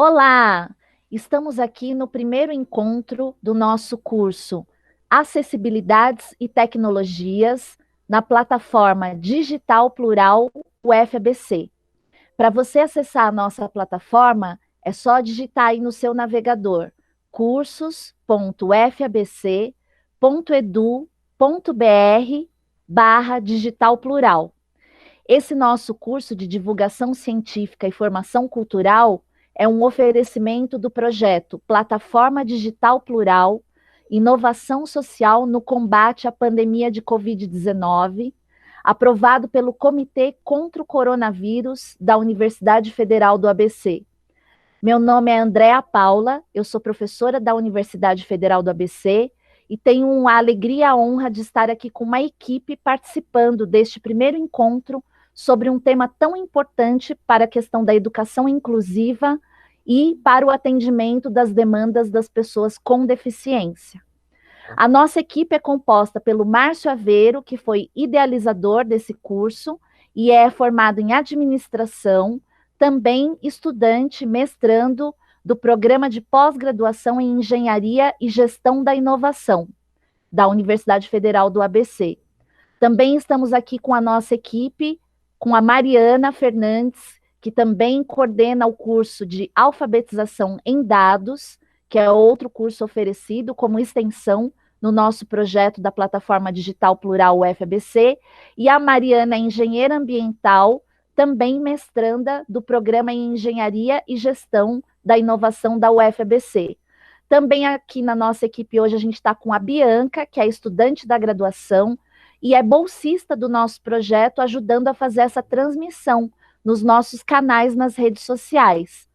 Olá! Estamos aqui no primeiro encontro do nosso curso Acessibilidades e Tecnologias na plataforma Digital Plural UFABC. Para você acessar a nossa plataforma, é só digitar aí no seu navegador cursos.ufabc.edu.br/digital plural. Esse nosso curso de divulgação científica e formação cultural é um oferecimento do projeto Plataforma Digital Plural, Inovação Social no Combate à Pandemia de Covid-19, aprovado pelo Comitê contra o Coronavírus da Universidade Federal do ABC. Meu nome é Andréa Paula, eu sou professora da Universidade Federal do ABC e tenho a alegria e a honra de estar aqui com uma equipe participando deste primeiro encontro sobre um tema tão importante para a questão da educação inclusiva e para o atendimento das demandas das pessoas com deficiência. A nossa equipe é composta pelo Márcio Aveiro, que foi idealizador desse curso e é formado em administração, também estudante, mestrando do programa de pós-graduação em Engenharia e Gestão da Inovação, da Universidade Federal do ABC. Também estamos aqui com a nossa equipe, com a Mariana Fernandes, que também coordena o curso de Alfabetização em Dados, que é outro curso oferecido como extensão no nosso projeto da Plataforma Digital Plural UFABC, e a Mariana é engenheira ambiental, também mestranda do programa em Engenharia e Gestão da Inovação da UFABC. Também aqui na nossa equipe hoje a gente está com a Bianca, que é estudante da graduação e é bolsista do nosso projeto, ajudando a fazer essa transmissão nos nossos canais nas redes sociais.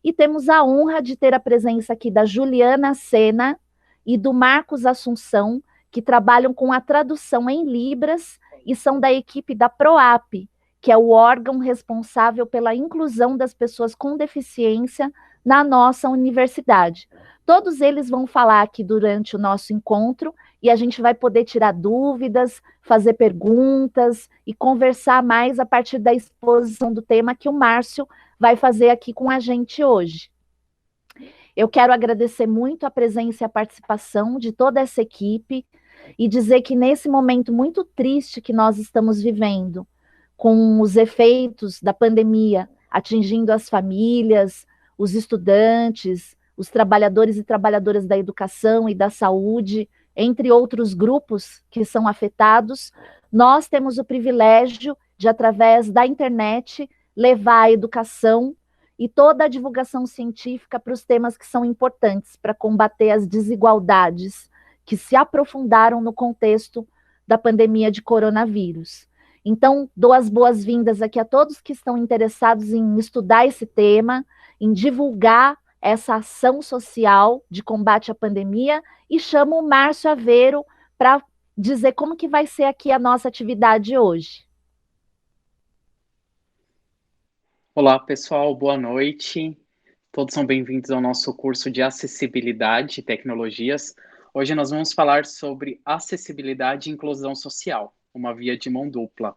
E temos a honra de ter a presença aqui da Juliana Sena e do Marcos Assunção, que trabalham com a tradução em Libras e são da equipe da PROAP, que é o órgão responsável pela inclusão das pessoas com deficiência na nossa universidade. Todos eles vão falar aqui durante o nosso encontro e a gente vai poder tirar dúvidas, fazer perguntas e conversar mais a partir da exposição do tema que o Márcio vai fazer aqui com a gente hoje. Eu quero agradecer muito a presença e a participação de toda essa equipe e dizer que nesse momento muito triste que nós estamos vivendo, com os efeitos da pandemia atingindo as famílias, os estudantes, os trabalhadores e trabalhadoras da educação e da saúde, entre outros grupos que são afetados, nós temos o privilégio de, através da internet, levar a educação e toda a divulgação científica para os temas que são importantes para combater as desigualdades que se aprofundaram no contexto da pandemia de coronavírus. Então, dou as boas-vindas aqui a todos que estão interessados em estudar esse tema, em divulgar essa ação social de combate à pandemia, e chamo o Márcio Aveiro para dizer como que vai ser aqui a nossa atividade hoje. Olá, pessoal, boa noite. Todos são bem-vindos ao nosso curso de Acessibilidade e Tecnologias. Hoje nós vamos falar sobre acessibilidade e inclusão social, uma via de mão dupla.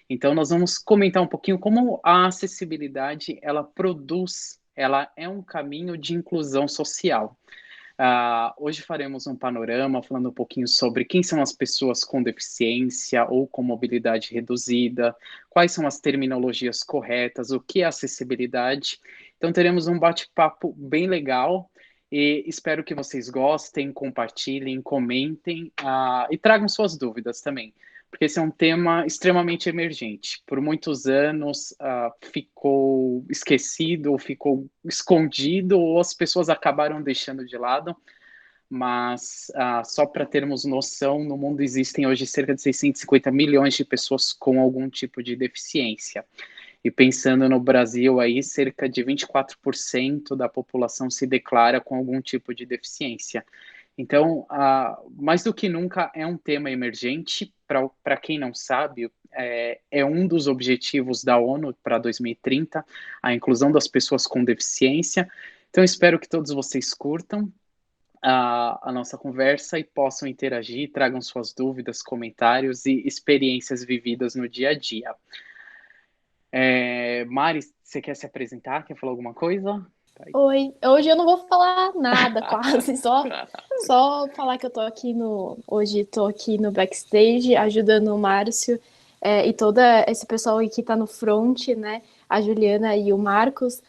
Então, nós vamos comentar um pouquinho como a acessibilidade, ela é um caminho de inclusão social. Hoje faremos um panorama falando um pouquinho sobre quem são as pessoas com deficiência ou com mobilidade reduzida, quais são as terminologias corretas, o que é acessibilidade. Então teremos um bate-papo bem legal e espero que vocês gostem, compartilhem, comentem e tragam suas dúvidas também, porque esse é um tema extremamente emergente. Por muitos anos ficou esquecido, ou ficou escondido, ou as pessoas acabaram deixando de lado, mas só para termos noção, no mundo existem hoje cerca de 650 milhões de pessoas com algum tipo de deficiência. E pensando no Brasil, aí, cerca de 24% da população se declara com algum tipo de deficiência. Então, mais do que nunca, é um tema emergente. Para quem não sabe, é um dos objetivos da ONU para 2030, a inclusão das pessoas com deficiência. Então, espero que todos vocês curtam a nossa conversa e possam interagir, tragam suas dúvidas, comentários e experiências vividas no dia a dia. Mari, você quer se apresentar? Quer falar alguma coisa? Oi, hoje eu não vou falar nada quase, só falar que eu tô aqui hoje tô aqui no backstage ajudando o Márcio e todo esse pessoal aí que tá no front, né, a Juliana e o Marcos,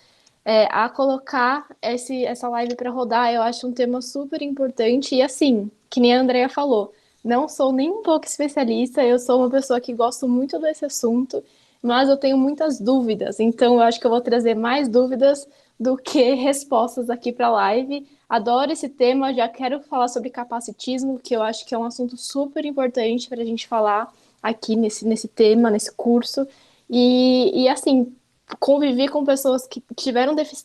a colocar essa live para rodar. Eu acho um tema super importante e assim, que nem a Andrea falou, não sou nem um pouco especialista, eu sou uma pessoa que gosto muito desse assunto, mas eu tenho muitas dúvidas, então eu acho que eu vou trazer mais dúvidas do que respostas aqui para a live. Adoro esse tema, já quero falar sobre capacitismo, que eu acho que é um assunto super importante para a gente falar aqui nesse tema, nesse curso. E assim, convivi com pessoas que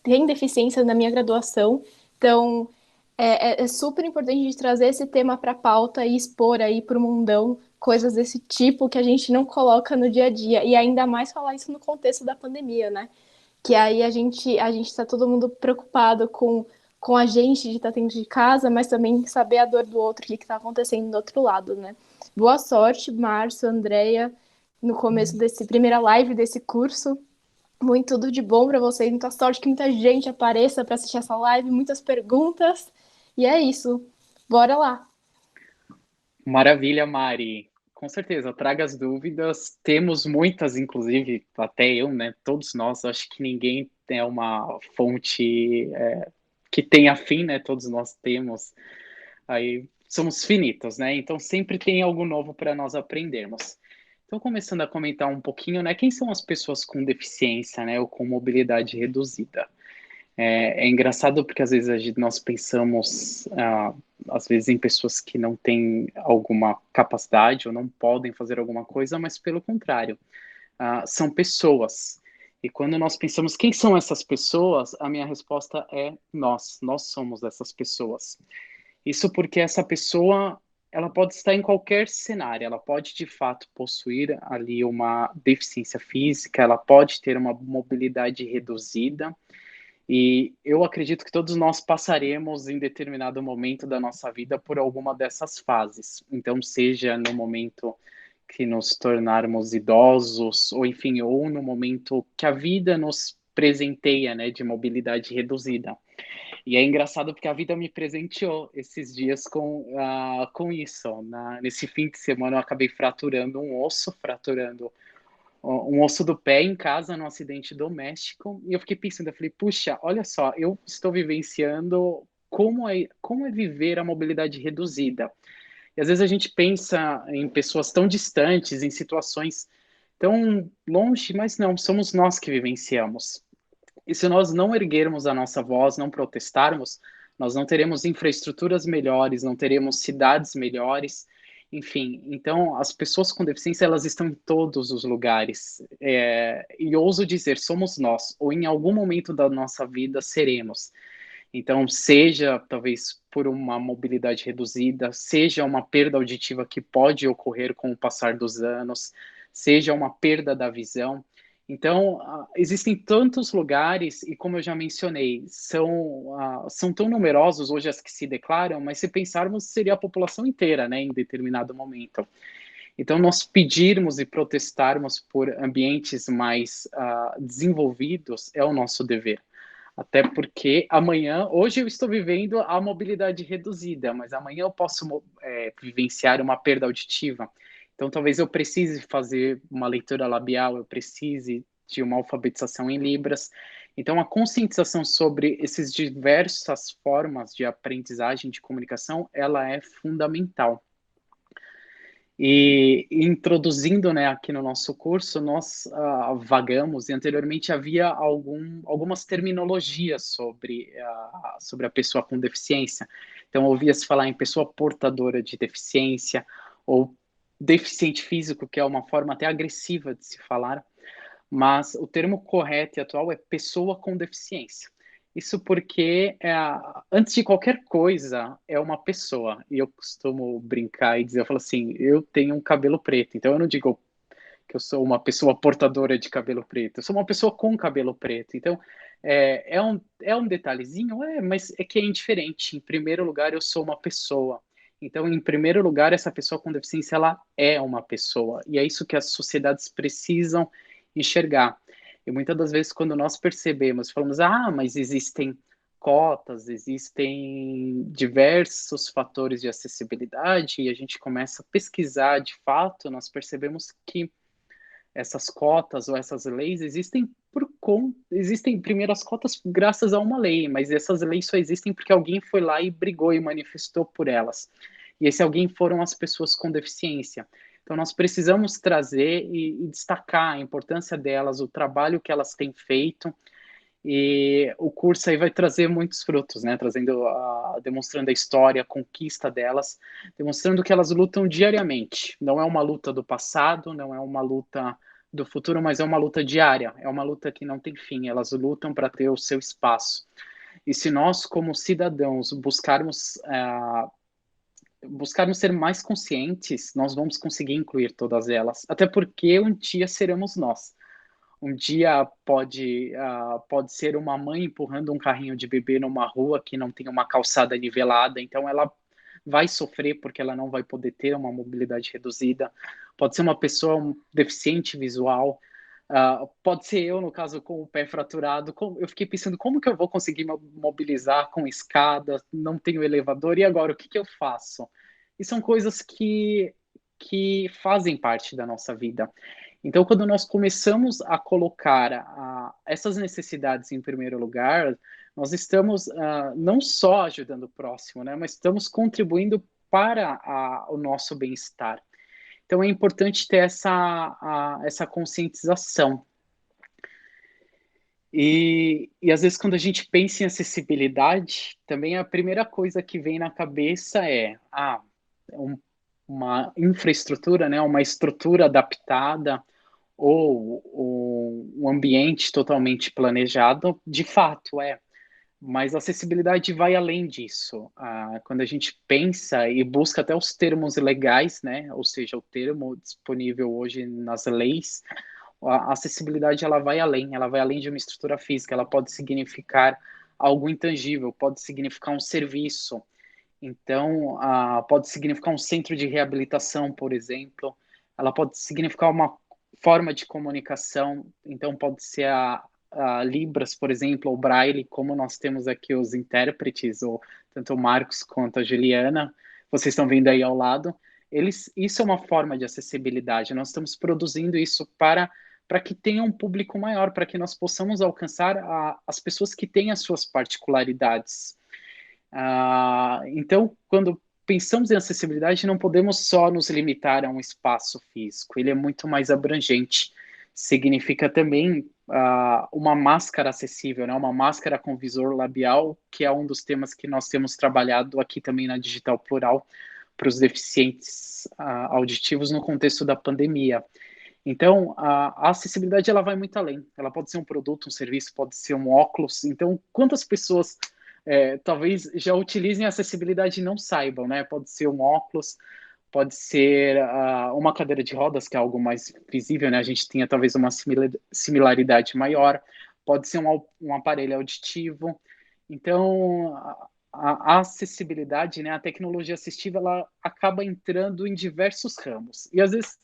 têm deficiência na minha graduação, então é super importante a gente trazer esse tema para a pauta e expor aí para o mundão coisas desse tipo que a gente não coloca no dia a dia, e ainda mais falar isso no contexto da pandemia, né? Que aí a gente está todo mundo preocupado com a gente de estar dentro de casa, mas também saber a dor do outro, o que está acontecendo do outro lado, né? Boa sorte, Márcio, Andréia, no começo desse primeira live desse curso. Muito tudo de bom para vocês, muita sorte que muita gente apareça para assistir essa live, muitas perguntas. E é isso. Bora lá. Maravilha, Mari. Com certeza, traga as dúvidas. Temos muitas, inclusive, até eu, né? Todos nós, acho que ninguém tem uma fonte que tenha fim, né? Todos nós temos. Aí somos finitos, né? Então sempre tem algo novo para nós aprendermos. Então, começando a comentar um pouquinho, né? Quem são as pessoas com deficiência, né? Ou com mobilidade reduzida? É engraçado porque às vezes nós pensamos, às vezes, em pessoas que não têm alguma capacidade ou não podem fazer alguma coisa, mas pelo contrário, são pessoas. E quando nós pensamos quem são essas pessoas, a minha resposta é nós somos essas pessoas. Isso porque essa pessoa, ela pode estar em qualquer cenário, ela pode de fato possuir ali uma deficiência física, ela pode ter uma mobilidade reduzida, e eu acredito que todos nós passaremos em determinado momento da nossa vida por alguma dessas fases. Então, seja no momento que nos tornarmos idosos, ou enfim, ou no momento que a vida nos presenteia, né, de mobilidade reduzida. E é engraçado porque a vida me presenteou esses dias com isso. Nesse fim de semana eu acabei fraturando um osso do pé em casa, num acidente doméstico, e eu fiquei pensando, eu falei, puxa, olha só, eu estou vivenciando como é viver a mobilidade reduzida. E às vezes a gente pensa em pessoas tão distantes, em situações tão longe, mas não, somos nós que vivenciamos. E se nós não erguermos a nossa voz, não protestarmos, nós não teremos infraestruturas melhores, não teremos cidades melhores, enfim. Então, as pessoas com deficiência, elas estão em todos os lugares. E ouso dizer, somos nós, ou em algum momento da nossa vida seremos. Então, seja talvez por uma mobilidade reduzida, seja uma perda auditiva que pode ocorrer com o passar dos anos, seja uma perda da visão. Então, existem tantos lugares, e como eu já mencionei, são tão numerosos hoje as que se declaram, mas se pensarmos, seria a população inteira, né, em determinado momento. Então, nós pedirmos e protestarmos por ambientes mais desenvolvidos é o nosso dever. Até porque hoje eu estou vivendo a mobilidade reduzida, mas amanhã eu posso vivenciar uma perda auditiva. Então, talvez eu precise fazer uma leitura labial, eu precise de uma alfabetização em Libras. Então, a conscientização sobre essas diversas formas de aprendizagem, de comunicação, ela é fundamental. E introduzindo, né, aqui no nosso curso, nós vagamos, e anteriormente havia algumas terminologias sobre a pessoa com deficiência. Então, ouvia-se falar em pessoa portadora de deficiência, ou deficiente físico, que é uma forma até agressiva de se falar, mas o termo correto e atual é pessoa com deficiência. Isso porque, antes de qualquer coisa, é uma pessoa. E eu costumo brincar e dizer, eu falo assim, eu tenho um cabelo preto. Então, eu não digo que eu sou uma pessoa portadora de cabelo preto. Eu sou uma pessoa com cabelo preto. Então, é um detalhezinho? Mas é que é indiferente. Em primeiro lugar, eu sou uma pessoa. Então, em primeiro lugar, essa pessoa com deficiência, ela é uma pessoa. E é isso que as sociedades precisam enxergar. E muitas das vezes, quando nós percebemos, falamos, mas existem cotas, existem diversos fatores de acessibilidade, e a gente começa a pesquisar de fato, nós percebemos que essas cotas ou essas leis existem existem primeiro as cotas graças a uma lei, mas essas leis só existem porque alguém foi lá e brigou e manifestou por elas. E esse alguém foram as pessoas com deficiência. Então nós precisamos trazer e destacar a importância delas, o trabalho que elas têm feito, e o curso aí vai trazer muitos frutos, né? Demonstrando a história, a conquista delas, demonstrando que elas lutam diariamente. Não é uma luta do passado, não é uma luta do futuro, mas é uma luta diária. É uma luta que não tem fim. Elas lutam para ter o seu espaço. E se nós, como cidadãos, buscarmos ser mais conscientes, nós vamos conseguir incluir todas elas. Até porque um dia seremos nós. Um dia pode ser uma mãe empurrando um carrinho de bebê numa rua que não tem uma calçada nivelada, então ela vai sofrer porque ela não vai poder ter uma mobilidade reduzida. Pode ser uma pessoa deficiente visual, pode ser eu, no caso, com o pé fraturado. Eu fiquei pensando, como que eu vou conseguir me mobilizar com escada, não tenho elevador, e agora, o que eu faço? E são coisas que fazem parte da nossa vida. Então, quando nós começamos a colocar essas necessidades em primeiro lugar, nós estamos não só ajudando o próximo, né, mas estamos contribuindo para o nosso bem-estar. Então, é importante ter essa conscientização. E às vezes, quando a gente pensa em acessibilidade, também a primeira coisa que vem na cabeça é uma infraestrutura, né, uma estrutura adaptada, ou um ambiente totalmente planejado, de fato mas a acessibilidade vai além disso. Quando a gente pensa e busca até os termos legais, né, ou seja, o termo disponível hoje nas leis, a acessibilidade ela vai além de uma estrutura física, ela pode significar algo intangível, pode significar um serviço, então pode significar um centro de reabilitação, por exemplo, ela pode significar uma forma de comunicação, então pode ser a Libras, por exemplo, ou Braille, como nós temos aqui os intérpretes, ou tanto o Marcos quanto a Juliana, vocês estão vendo aí ao lado, isso é uma forma de acessibilidade, nós estamos produzindo isso para que tenha um público maior, para que nós possamos alcançar as pessoas que têm as suas particularidades. Então, quando pensamos em acessibilidade, não podemos só nos limitar a um espaço físico, ele é muito mais abrangente. Significa também uma máscara acessível, né? Uma máscara com visor labial, que é um dos temas que nós temos trabalhado aqui também na Digital Plural, para os deficientes auditivos no contexto da pandemia. Então, a acessibilidade ela vai muito além. Ela pode ser um produto, um serviço, pode ser um óculos. Então, quantas pessoas talvez já utilizem a acessibilidade e não saibam, né? Pode ser um óculos, pode ser uma cadeira de rodas, que é algo mais visível, né? A gente tenha talvez uma similaridade maior, pode ser um aparelho auditivo. Então, a acessibilidade, né? A tecnologia assistiva, ela acaba entrando em diversos ramos. E às vezes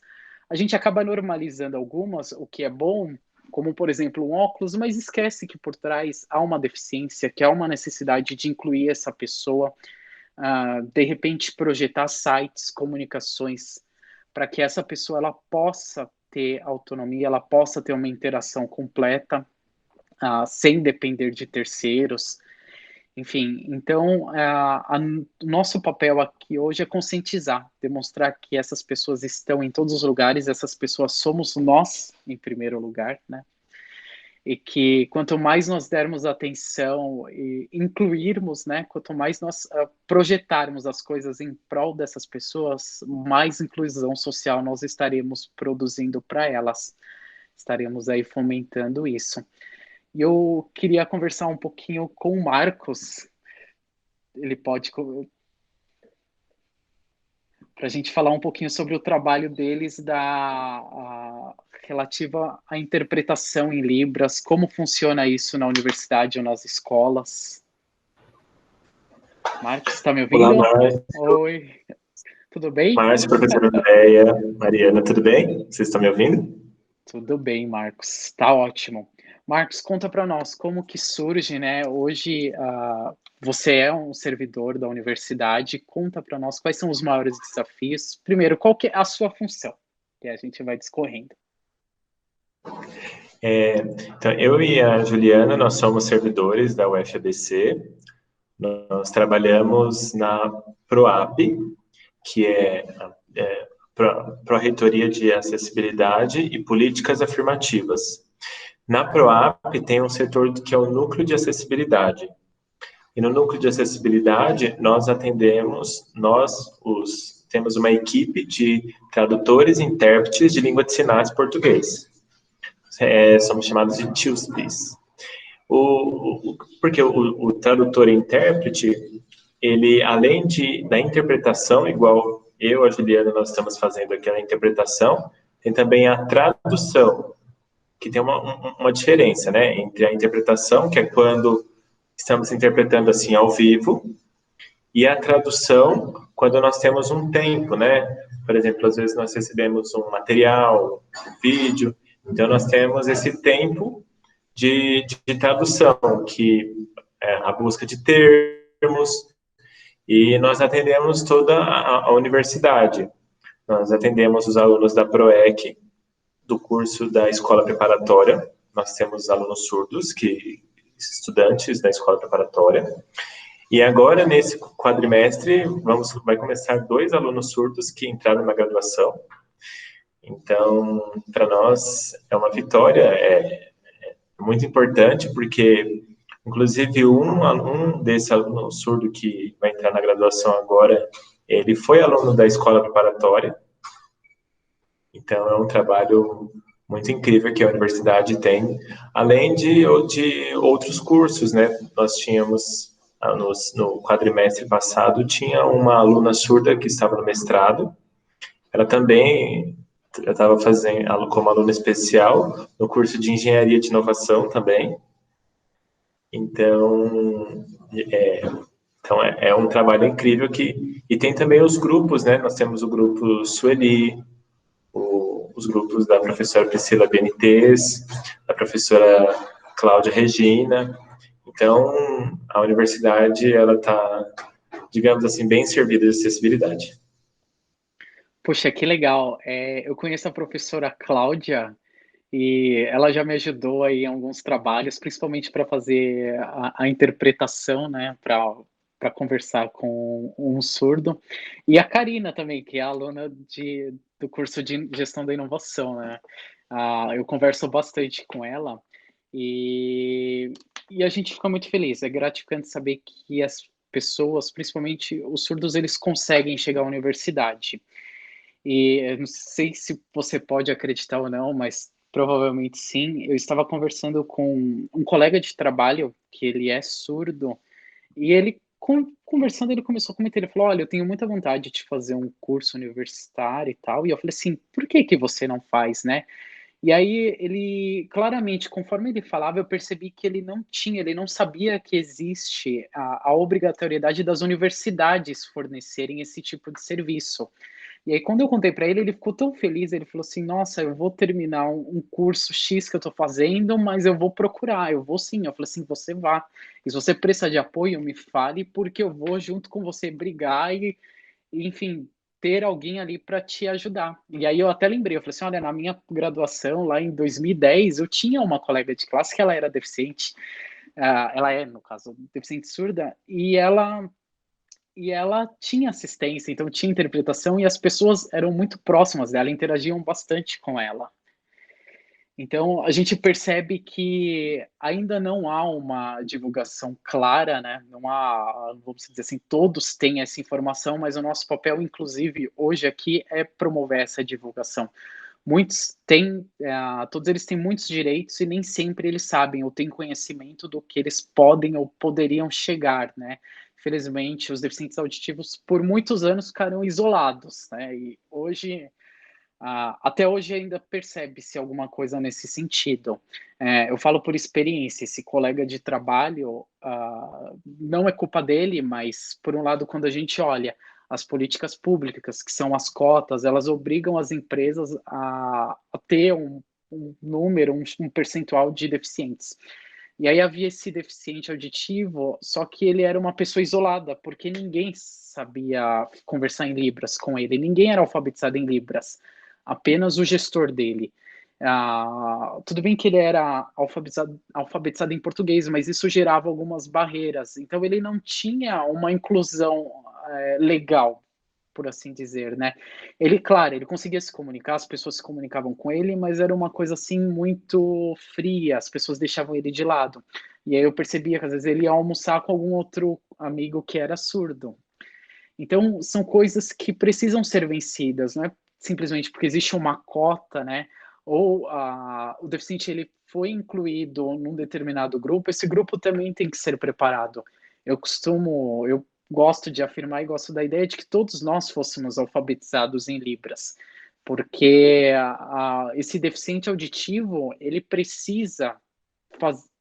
a gente acaba normalizando algumas, o que é bom, como, por exemplo, um óculos, mas esquece que por trás há uma deficiência, que há uma necessidade de incluir essa pessoa, de repente projetar sites, comunicações, para que essa pessoa ela possa ter autonomia, ela possa ter uma interação completa, sem depender de terceiros. Enfim, então, nosso papel aqui hoje é conscientizar, demonstrar que essas pessoas estão em todos os lugares, essas pessoas somos nós, em primeiro lugar, né? E que quanto mais nós dermos atenção e incluirmos, né? Quanto mais nós projetarmos as coisas em prol dessas pessoas, mais inclusão social nós estaremos produzindo para elas. Estaremos aí fomentando isso. E eu queria conversar um pouquinho com o Marcos. Ele pode... para a gente falar um pouquinho sobre o trabalho deles relativa à interpretação em Libras, como funciona isso na universidade ou nas escolas. Marcos, está me ouvindo? Olá, Márcio. Oi, tudo bem? Márcio, professora Andréia, Mariana, tudo bem? Vocês estão me ouvindo? Tudo bem, Marcos. Tá ótimo. Marcos, conta para nós como que surge, né? Hoje, você é um servidor da universidade. Conta para nós quais são os maiores desafios. Primeiro, qual que é a sua função? Que a gente vai discorrendo. Então, eu e a Juliana, nós somos servidores da UFABC. Nós trabalhamos na PROAP, que é Pró-Reitoria de Acessibilidade e Políticas Afirmativas. Na PROAP tem um setor que é o Núcleo de Acessibilidade. E no Núcleo de Acessibilidade, temos uma equipe de tradutores e intérpretes de língua de sinais português. Somos chamados de TUSPs. Porque o tradutor e intérprete, ele, além da interpretação, igual eu, a Juliana, nós estamos fazendo aqui a interpretação, tem também a tradução, que tem uma diferença, né, entre a interpretação, que é quando estamos interpretando assim ao vivo, e a tradução, quando nós temos um tempo, né, por exemplo, às vezes nós recebemos um material, um vídeo, então nós temos esse tempo de tradução, que é a busca de termos, e nós atendemos toda a universidade. Nós atendemos os alunos da PROEC, do curso da Escola Preparatória. Nós temos alunos surdos, estudantes da Escola Preparatória. E agora, nesse quadrimestre, vai começar 2 alunos surdos que entraram na graduação. Então, para nós, é uma vitória, é muito importante, porque, inclusive, um desse aluno surdo que vai entrar na graduação agora, ele foi aluno da Escola Preparatória. Então, é um trabalho muito incrível que a universidade tem, além de outros cursos, né? Nós tínhamos, no quadrimestre passado, tinha uma aluna surda que estava no mestrado. Ela também estava fazendo como aluna especial no curso de Engenharia de Inovação também. Então, é um trabalho incrível e tem também os grupos, né? Nós temos o grupo Sueli, os grupos da professora Priscila Benitez, da professora Cláudia Regina. Então, a universidade, ela está, digamos assim, bem servida de acessibilidade. Poxa, que legal. Eu conheço a professora Cláudia e ela já me ajudou aí em alguns trabalhos, principalmente para fazer a interpretação, né, para conversar com um surdo. E a Karina também, que é aluna do curso de Gestão da Inovação, né? Eu converso bastante com ela e a gente fica muito feliz. É gratificante saber que as pessoas, principalmente os surdos, eles conseguem chegar à universidade. E eu não sei se você pode acreditar ou não, mas provavelmente sim. Eu estava conversando com um colega de trabalho, que ele é surdo, e ele, conversando, ele começou a comentar, ele falou, olha, eu tenho muita vontade de fazer um curso universitário e tal, e eu falei assim, por que que você não faz, né? E aí ele, claramente, conforme ele falava, eu percebi que ele não sabia que existe a obrigatoriedade das universidades fornecerem esse tipo de serviço. E aí, quando eu contei para ele, ele ficou tão feliz, ele falou assim, nossa, eu vou terminar um curso X que eu estou fazendo, mas eu vou procurar, eu vou sim. Eu falei assim, você vá. E se você precisar de apoio, me fale, porque eu vou junto com você brigar enfim, ter alguém ali para te ajudar. E aí eu até lembrei, eu falei assim, olha, na minha graduação, lá em 2010, eu tinha uma colega de classe que ela era deficiente, ela é, no caso, deficiente surda, e ela tinha assistência, então tinha interpretação, e as pessoas eram muito próximas dela, interagiam bastante com ela. Então, a gente percebe que ainda não há uma divulgação clara, né? Não há, vamos dizer assim, todos têm essa informação, mas o nosso papel, inclusive, hoje aqui, é promover essa divulgação. Muitos têm, todos eles têm muitos direitos e nem sempre eles sabem ou têm conhecimento do que eles podem ou poderiam chegar, né? Infelizmente, os deficientes auditivos, por muitos anos, ficaram isolados, né? E hoje... até hoje ainda percebe-se alguma coisa nesse sentido. Eu falo por experiência, esse colega de trabalho, não é culpa dele, mas, por um lado, quando a gente olha as políticas públicas, que são as cotas, elas obrigam as empresas a ter um número, um percentual de deficientes. E aí havia esse deficiente auditivo, só que ele era uma pessoa isolada, porque ninguém sabia conversar em Libras com ele, ninguém era alfabetizado em Libras, apenas o gestor dele. Tudo bem que ele era alfabetizado em português, mas isso gerava algumas barreiras, então ele não tinha uma inclusão legal, por assim dizer, né? Ele, claro, ele conseguia se comunicar, as pessoas se comunicavam com ele, mas era uma coisa assim muito fria, as pessoas deixavam ele de lado. E aí eu percebia que às vezes ele ia almoçar com algum outro amigo que era surdo. Então, são coisas que precisam ser vencidas, não é simplesmente porque existe uma cota, né? Ou o deficiente ele foi incluído num determinado grupo, esse grupo também tem que ser preparado. Eu gosto de afirmar e gosto da ideia de que todos nós fôssemos alfabetizados em Libras, porque esse deficiente auditivo, ele precisa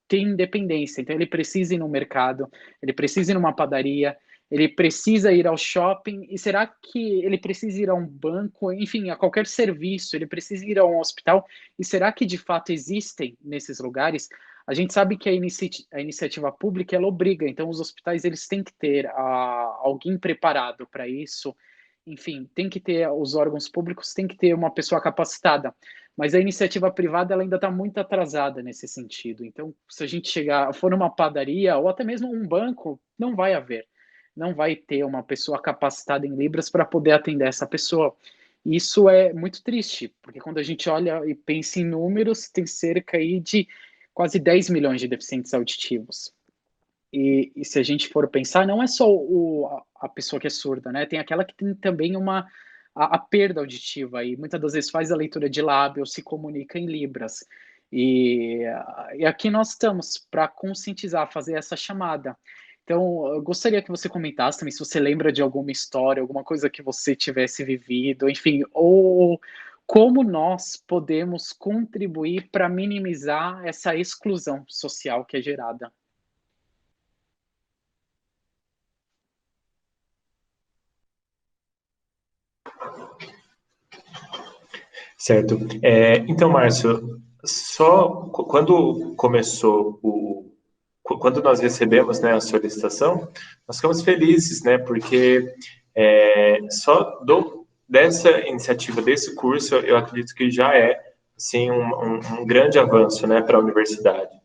ter independência, então ele precisa ir no mercado, ele precisa ir numa padaria, ele precisa ir ao shopping, e será que ele precisa ir a um banco, enfim, a qualquer serviço, ele precisa ir a um hospital, e será que de fato existem nesses lugares? A gente sabe que a iniciativa pública, ela obriga, então os hospitais, eles têm que ter alguém preparado para isso, enfim, tem que ter, os órgãos públicos têm que ter uma pessoa capacitada, mas a iniciativa privada, ela ainda está muito atrasada nesse sentido, então se a gente for numa padaria, ou até mesmo um banco, não vai haver, não vai ter uma pessoa capacitada em Libras para poder atender essa pessoa. Isso é muito triste, porque quando a gente olha e pensa em números, tem cerca aí de quase 10 milhões de deficientes auditivos. E se a gente for pensar, não é só a pessoa que é surda, né? Tem aquela que tem também a perda auditiva, e muitas das vezes faz a leitura de lábio, se comunica em Libras. E aqui nós estamos para conscientizar, fazer essa chamada. Então, eu gostaria que você comentasse também se você lembra de alguma história, alguma coisa que você tivesse vivido, enfim, ou como nós podemos contribuir para minimizar essa exclusão social que é gerada. Certo. Então, Márcio, só quando começou quando nós recebemos, né, a solicitação, nós ficamos felizes, né, porque só dessa iniciativa, desse curso, eu acredito que já é, assim, um grande avanço, né, para a universidade.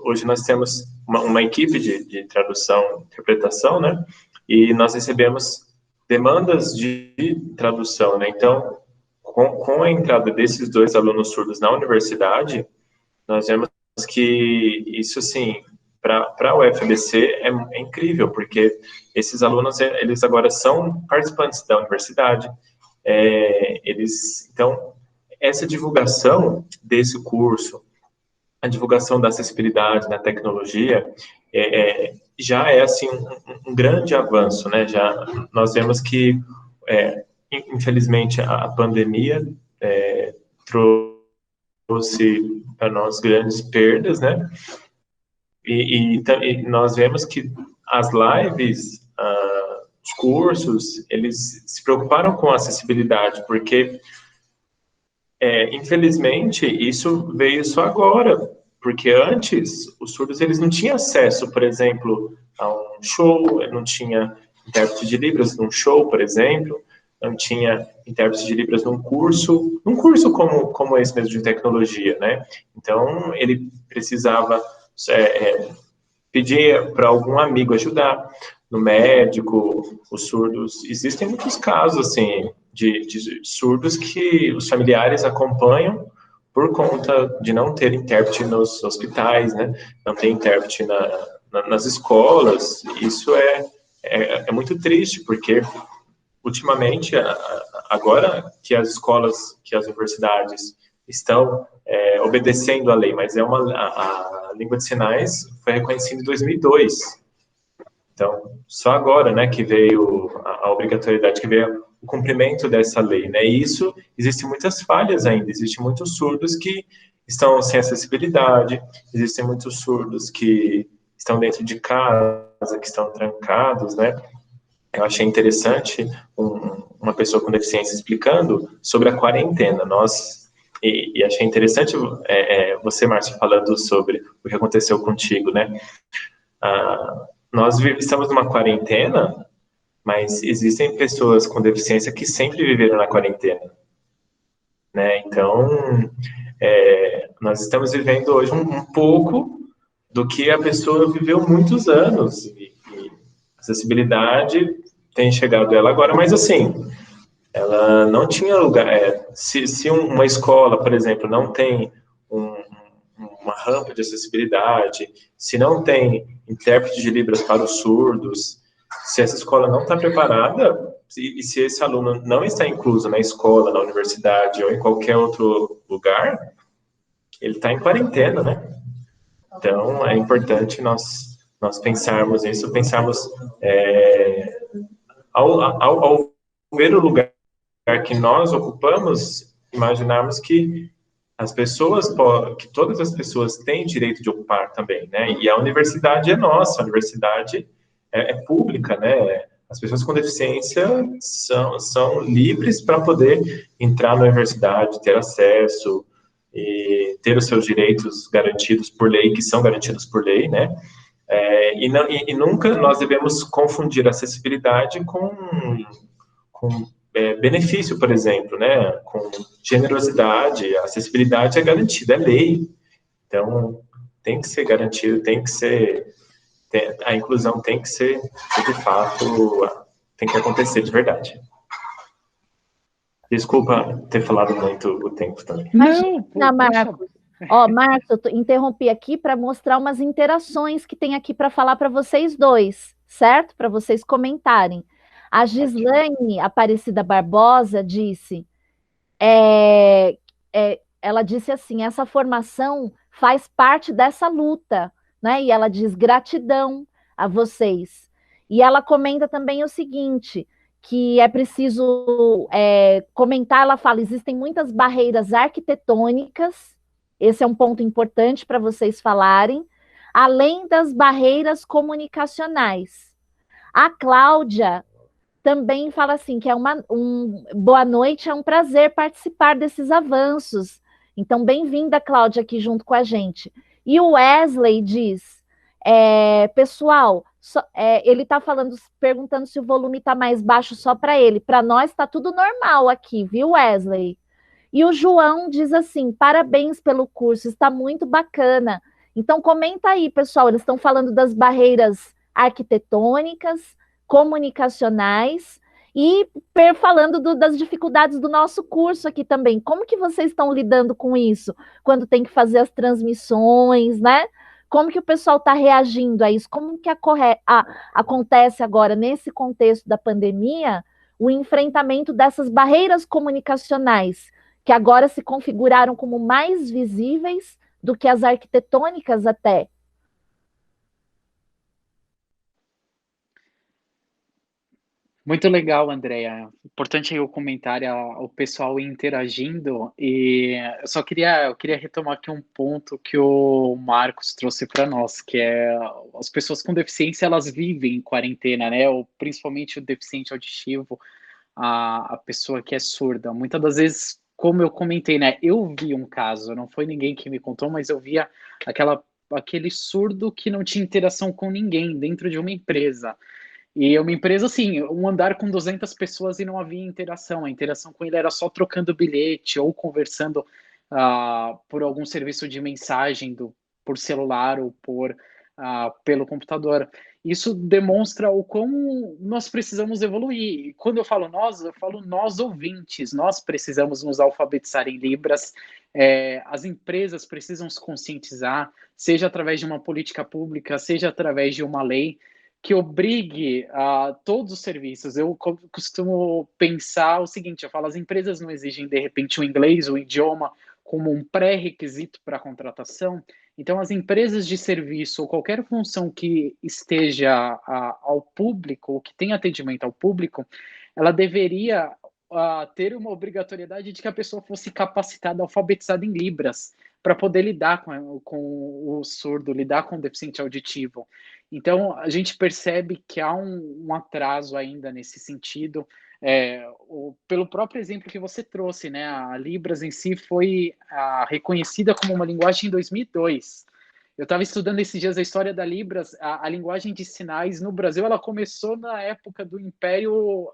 Hoje nós temos uma equipe de tradução e interpretação, né, e nós recebemos demandas de tradução, né, então, com a entrada desses 2 alunos surdos na universidade, nós vemos que isso, assim, para a UFABC é incrível, porque esses alunos, eles agora são participantes da universidade, então, essa divulgação desse curso, a divulgação da acessibilidade na tecnologia, já é, assim, um grande avanço, né? Já nós vemos que, infelizmente, a pandemia trouxe para nós grandes perdas, né? E nós vemos que as lives, os cursos, eles se preocuparam com a acessibilidade, porque, infelizmente, isso veio só agora, porque antes os surdos eles não tinham acesso, por exemplo, a um show, não tinha intérprete de Libras num show, por exemplo, não tinha intérprete de Libras num curso como esse mesmo de tecnologia, né? Então, ele precisava pedir para algum amigo ajudar, no médico, os surdos. Existem muitos casos, assim, de surdos que os familiares acompanham por conta de não ter intérprete nos hospitais, né? Não ter intérprete nas escolas. Isso é muito triste, porque ultimamente, agora que as escolas, que as universidades estão obedecendo à lei, mas a língua de sinais foi reconhecida em 2002. Então, só agora, né, que veio a obrigatoriedade, que veio o cumprimento dessa lei, né? E isso, existem muitas falhas ainda, existem muitos surdos que estão sem acessibilidade, existem muitos surdos que estão dentro de casa, que estão trancados, né? Eu achei interessante uma pessoa com deficiência explicando sobre a quarentena. Nós E achei interessante você, Márcio, falando sobre o que aconteceu contigo, né? Nós estamos numa quarentena, mas existem pessoas com deficiência que sempre viveram na quarentena, né? Então, nós estamos vivendo hoje um pouco do que a pessoa viveu muitos anos. E acessibilidade tem chegado ela agora, mas assim, ela não tinha lugar. Se uma escola, por exemplo, não tem uma rampa de acessibilidade, se não tem intérprete de Libras para os surdos, se essa escola não está preparada, e se esse aluno não está incluso na escola, na universidade ou em qualquer outro lugar, ele está em quarentena, né? Então, é importante nós pensarmos isso, ao ver o lugar que nós ocupamos, imaginarmos que que todas as pessoas têm direito de ocupar também, né? E a universidade é nossa, a universidade é pública, né? As pessoas com deficiência são livres para poder entrar na universidade, ter acesso e ter os seus direitos garantidos por lei, que são garantidos por lei, né? E nunca nós devemos confundir acessibilidade com benefício, por exemplo, né? Com generosidade. A acessibilidade é garantida, é lei. Então, tem que ser garantido, a inclusão tem que ser, de fato, tem que acontecer de verdade. Desculpa ter falado muito o tempo também. Não, Marcos. Ó, Marcos, eu interrompi aqui para mostrar umas interações que tem aqui para falar para vocês dois, certo? Para vocês comentarem. A Gislaine Aparecida Barbosa disse, ela disse assim, essa formação faz parte dessa luta, né? E ela diz gratidão a vocês. E ela comenta também o seguinte, que é preciso comentar, ela fala, existem muitas barreiras arquitetônicas, esse é um ponto importante para vocês falarem, além das barreiras comunicacionais. A Cláudia também fala assim, que é boa noite, é um prazer participar desses avanços. Então, bem-vinda, Cláudia, aqui junto com a gente. E o Wesley diz, pessoal, ele está perguntando se o volume está mais baixo só para ele. Para nós está tudo normal aqui, viu, Wesley? E o João diz assim, parabéns pelo curso, está muito bacana. Então, comenta aí, pessoal, eles estão falando das barreiras arquitetônicas, comunicacionais e falando das dificuldades do nosso curso aqui também. Como que vocês estão lidando com isso? Quando tem que fazer as transmissões, né? Como que o pessoal está reagindo a isso? Como que acontece agora, nesse contexto da pandemia, o enfrentamento dessas barreiras comunicacionais, que agora se configuraram como mais visíveis do que as arquitetônicas até? Muito legal, Andréia. Importante aí o comentário, o pessoal interagindo. E eu queria retomar aqui um ponto que o Marcos trouxe para nós, que é as pessoas com deficiência, elas vivem em quarentena, né? Ou principalmente o deficiente auditivo, a pessoa que é surda. Muitas das vezes, como eu comentei, né? Eu vi um caso, não foi ninguém que me contou, mas eu via aquele surdo que não tinha interação com ninguém dentro de uma empresa. E uma empresa, assim, um andar com 200 pessoas e não havia interação. A interação com ele era só trocando bilhete ou conversando por algum serviço de mensagem por celular ou pelo computador. Isso demonstra o como nós precisamos evoluir. E quando eu falo nós ouvintes. Nós precisamos nos alfabetizar em Libras. As empresas precisam se conscientizar, seja através de uma política pública, seja através de uma lei, que obrigue a todos os serviços. Eu costumo pensar o seguinte, eu falo, as empresas não exigem, de repente, o inglês, o idioma, como um pré-requisito para a contratação. Então, as empresas de serviço, ou qualquer função que esteja ao público, ou que tenha atendimento ao público, ela deveria ter uma obrigatoriedade de que a pessoa fosse capacitada, alfabetizada em Libras, para poder lidar com o surdo, lidar com o deficiente auditivo. Então, a gente percebe que há um atraso ainda nesse sentido. Pelo próprio exemplo que você trouxe, né? A Libras em si foi reconhecida como uma linguagem em 2002. Eu estava estudando esses dias a história da Libras, a linguagem de sinais no Brasil, ela começou na época do Império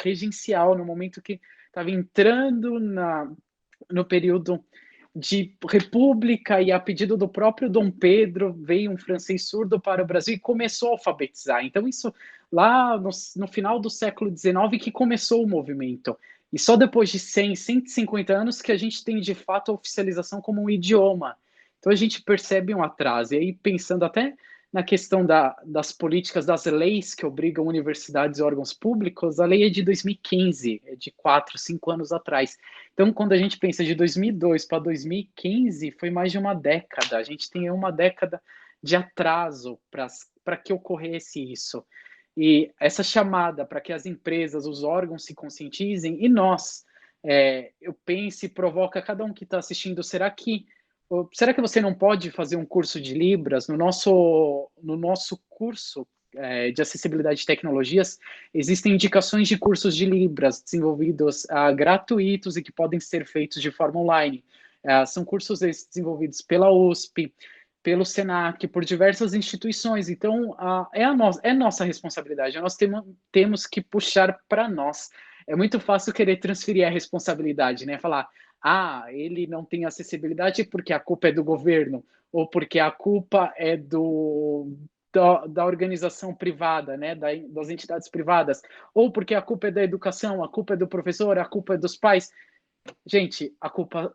Regencial, no momento que estava entrando no período de república, e a pedido do próprio Dom Pedro, veio um francês surdo para o Brasil e começou a alfabetizar. Então, isso lá no final do século XIX que começou o movimento. E só depois de 100, 150 anos que a gente tem, de fato, a oficialização como um idioma. Então, a gente percebe um atraso. E aí, pensando até na questão das políticas, das leis que obrigam universidades e órgãos públicos, a lei é de 2015, é de 4, 5 anos atrás. Então, quando a gente pensa de 2002 para 2015, foi mais de uma década. A gente tem uma década de atraso para que ocorresse isso. E essa chamada para que as empresas, os órgãos se conscientizem, e nós, eu penso e provoca cada um que está assistindo, será que você não pode fazer um curso de Libras? No nosso curso de acessibilidade de tecnologias, existem indicações de cursos de Libras desenvolvidos gratuitos e que podem ser feitos de forma online. São cursos desenvolvidos pela USP, pelo SENAC, por diversas instituições. Então, é nossa responsabilidade. Nós temos que puxar para nós. É muito fácil querer transferir a responsabilidade, né? Falar, ele não tem acessibilidade porque a culpa é do governo, ou porque a culpa é da organização privada, né, das entidades privadas, ou porque a culpa é da educação, a culpa é do professor, a culpa é dos pais. Gente,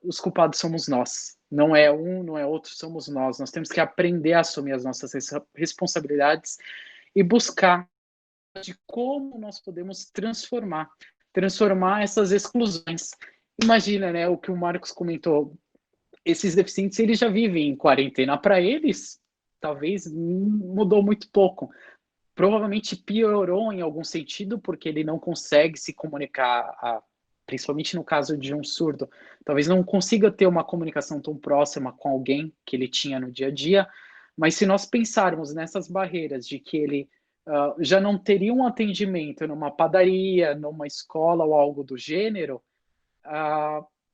os culpados somos nós. Não é um, não é outro, somos nós. Nós temos que aprender a assumir as nossas responsabilidades e buscar de como nós podemos transformar essas exclusões. Imagina, né, o que o Marcos comentou, esses deficientes, eles já vivem em quarentena. Para eles, talvez mudou muito pouco. Provavelmente piorou em algum sentido, porque ele não consegue se comunicar, principalmente no caso de um surdo, talvez não consiga ter uma comunicação tão próxima com alguém que ele tinha no dia a dia, mas se nós pensarmos nessas barreiras de que ele já não teria um atendimento numa padaria, numa escola ou algo do gênero,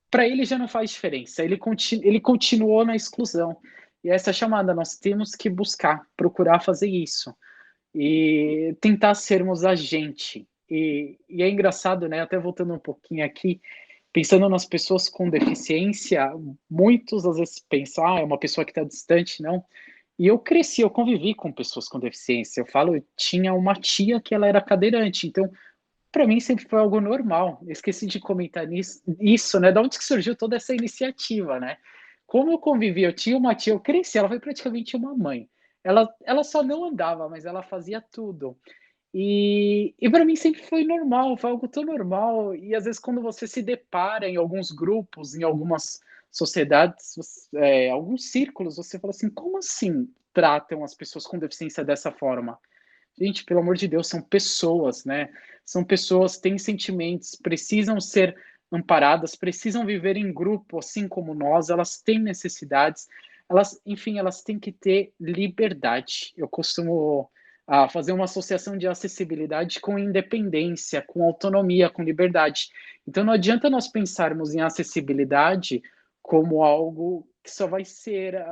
para ele já não faz diferença, ele continuou na exclusão. E essa chamada, nós temos que procurar fazer isso, e tentar sermos a gente. E é engraçado, né? Até voltando um pouquinho aqui, pensando nas pessoas com deficiência, muitos às vezes pensam, é uma pessoa que está distante, não. E eu convivi com pessoas com deficiência. Eu tinha uma tia que ela era cadeirante, então para mim sempre foi algo normal. Eu esqueci de comentar isso, né? Da onde que surgiu toda essa iniciativa, né? Como eu convivi, eu tinha uma tia, eu cresci, ela foi praticamente uma mãe. Ela só não andava, mas ela fazia tudo. E para mim sempre foi normal, foi algo tão normal. E às vezes quando você se depara em alguns grupos, em algumas sociedades, alguns círculos, você fala assim, como assim tratam as pessoas com deficiência dessa forma? Gente, pelo amor de Deus, são pessoas, né? São pessoas, têm sentimentos, precisam ser amparadas, precisam viver em grupo, assim como nós, elas têm necessidades, enfim, elas têm que ter liberdade. Eu costumo fazer uma associação de acessibilidade com independência, com autonomia, com liberdade. Então, não adianta nós pensarmos em acessibilidade como algo que só vai ser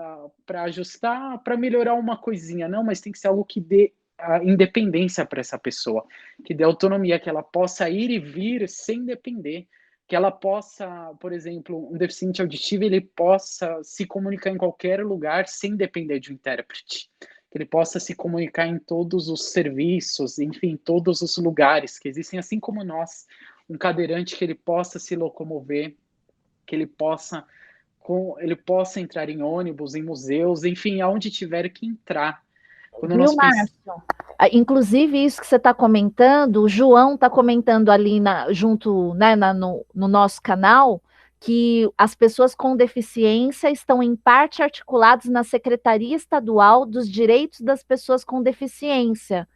para ajustar, para melhorar uma coisinha, não, mas tem que ser algo que dê a independência para essa pessoa, que dê autonomia, que ela possa ir e vir sem depender, que ela possa, por exemplo, um deficiente auditivo, ele possa se comunicar em qualquer lugar sem depender de um intérprete, que ele possa se comunicar em todos os serviços, enfim, todos os lugares que existem, assim como nós, um cadeirante que ele possa se locomover, que ele possa entrar em ônibus, em museus, enfim, aonde tiver que entrar. Viu, Márcio? Inclusive, isso que você está comentando, o João está comentando ali junto, né, no nosso canal, que as pessoas com deficiência estão em parte articuladas na Secretaria Estadual dos Direitos das Pessoas com Deficiência.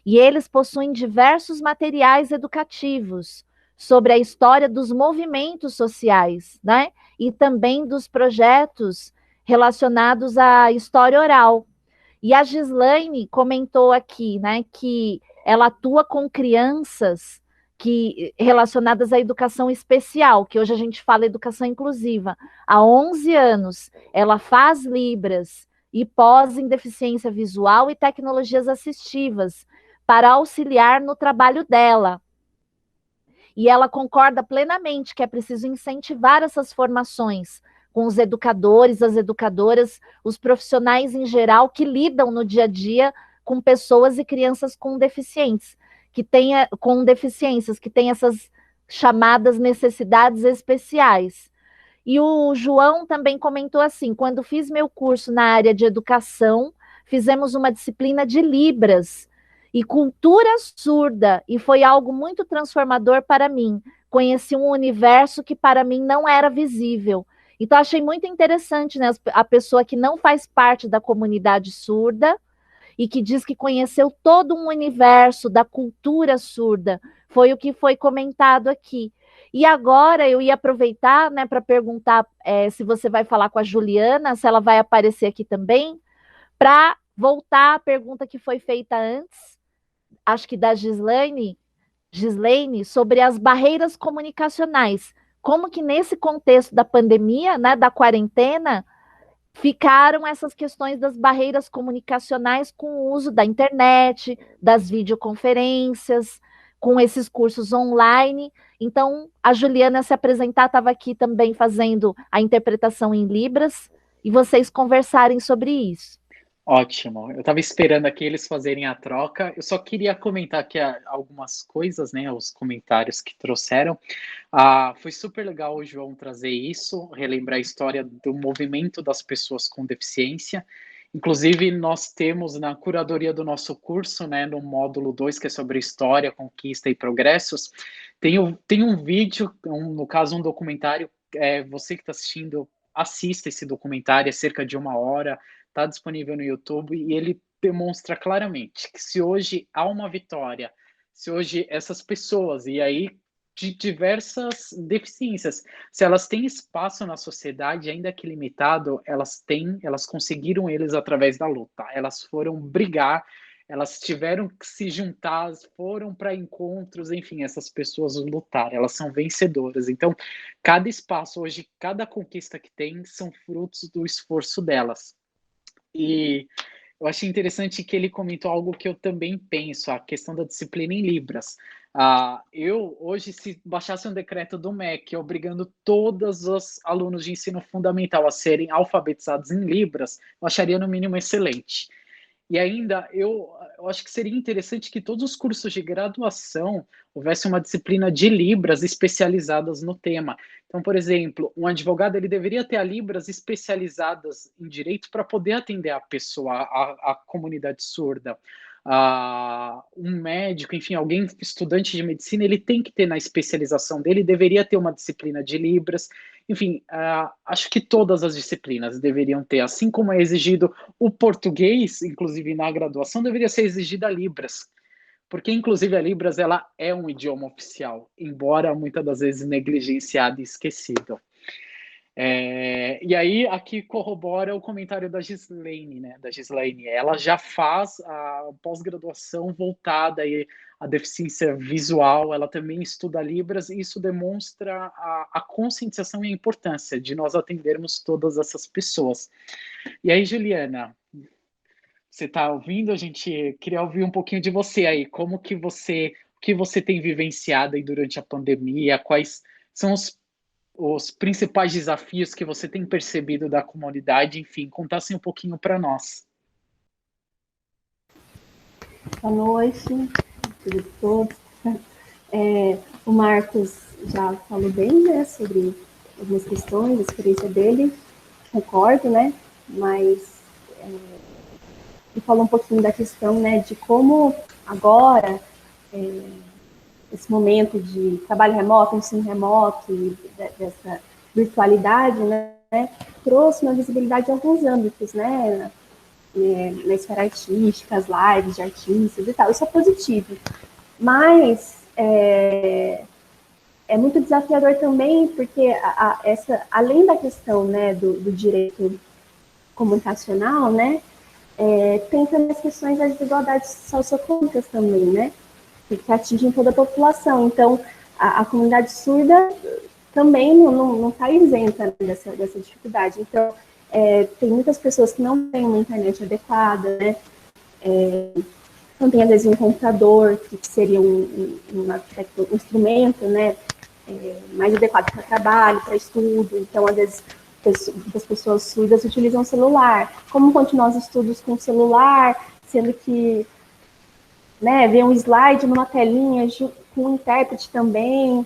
E eles possuem diversos materiais educativos sobre a história dos movimentos sociais, né? E também dos projetos relacionados à história oral. E a Gislaine comentou aqui, né, que ela atua com crianças relacionadas à educação especial, que hoje a gente fala educação inclusiva. Há 11 anos, ela faz Libras e pós em deficiência visual e tecnologias assistivas para auxiliar no trabalho dela. E ela concorda plenamente que é preciso incentivar essas formações com os educadores, as educadoras, os profissionais em geral que lidam no dia a dia com pessoas e crianças com deficiências, que têm essas chamadas necessidades especiais. E o João também comentou assim: quando fiz meu curso na área de educação, fizemos uma disciplina de Libras e cultura surda, e foi algo muito transformador para mim. Conheci um universo que para mim não era visível. Então, achei muito interessante, né, a pessoa que não faz parte da comunidade surda e que diz que conheceu todo um universo da cultura surda. Foi o que foi comentado aqui. E agora eu ia aproveitar, né, para perguntar se você vai falar com a Juliana, se ela vai aparecer aqui também, para voltar à pergunta que foi feita antes, acho que da Gislaine, sobre as barreiras comunicacionais. Como que nesse contexto da pandemia, né, da quarentena, ficaram essas questões das barreiras comunicacionais com o uso da internet, das videoconferências, com esses cursos online. Então, a Juliana se apresentar, estava aqui também fazendo a interpretação em Libras, e vocês conversarem sobre isso. Ótimo. Eu estava esperando aqui eles fazerem a troca. Eu só queria comentar aqui algumas coisas, né? Os comentários que trouxeram. Foi super legal o João trazer isso, relembrar a história do movimento das pessoas com deficiência. Inclusive, nós temos na curadoria do nosso curso, né, no módulo 2, que é sobre história, conquista e progressos, tem um vídeo, no caso, um documentário. Você que está assistindo, assista esse documentário, é cerca de 1 hora. Está disponível no YouTube e ele demonstra claramente que se hoje há uma vitória, se hoje essas pessoas, e aí de diversas deficiências, se elas têm espaço na sociedade, ainda que limitado, elas conseguiram eles através da luta. Elas foram brigar, elas tiveram que se juntar, foram para encontros, enfim, essas pessoas lutaram, elas são vencedoras. Então, cada espaço hoje, cada conquista que tem, são frutos do esforço delas. E eu achei interessante que ele comentou algo que eu também penso, a questão da disciplina em Libras. Eu, hoje, se baixasse um decreto do MEC obrigando todos os alunos de ensino fundamental a serem alfabetizados em Libras, eu acharia, no mínimo, excelente. E ainda, eu acho que seria interessante que todos os cursos de graduação houvesse uma disciplina de Libras especializadas no tema. Então, por exemplo, um advogado ele deveria ter a Libras especializadas em direito para poder atender a pessoa, a comunidade surda. Um médico, enfim, alguém estudante de medicina, ele tem que ter na especialização dele, deveria ter uma disciplina de Libras. Enfim, acho que todas as disciplinas deveriam ter, assim como é exigido o português, inclusive na graduação, deveria ser exigida a Libras, porque inclusive a Libras ela é um idioma oficial, embora muitas das vezes negligenciado e esquecido. E aí aqui corrobora o comentário da Gislaine, né? Da Gislaine, ela já faz a pós-graduação voltada aí à deficiência visual, ela também estuda Libras, e isso demonstra a conscientização e a importância de nós atendermos todas essas pessoas. E aí, Juliana, você está ouvindo? A gente queria ouvir um pouquinho de você aí, o que você tem vivenciado aí durante a pandemia, quais são os principais desafios que você tem percebido da comunidade, enfim, contassem um pouquinho para nós. Boa noite, a todos. O Marcos já falou bem, né, sobre algumas questões, a experiência dele, concordo, né, mas ele falou um pouquinho da questão, né, de como agora esse momento de trabalho remoto, ensino remoto e dessa virtualidade, né, trouxe uma visibilidade em alguns âmbitos, né, na esfera artística, as lives de artistas e tal. Isso é positivo, mas é muito desafiador também, porque além da questão, né, do direito comunicacional, né, tem também as questões das desigualdades socioeconômicas também, né. que atingem toda a população. Então, a comunidade surda também não está isenta, né, dessa dificuldade. Então, tem muitas pessoas que não têm uma internet adequada, né? Não tem, às vezes, um computador, que seria um instrumento, né, mais adequado para trabalho, para estudo. Então, às vezes, as pessoas surdas utilizam o celular. Como continuar os estudos com o celular, sendo que, né, ver um slide numa telinha com um intérprete também,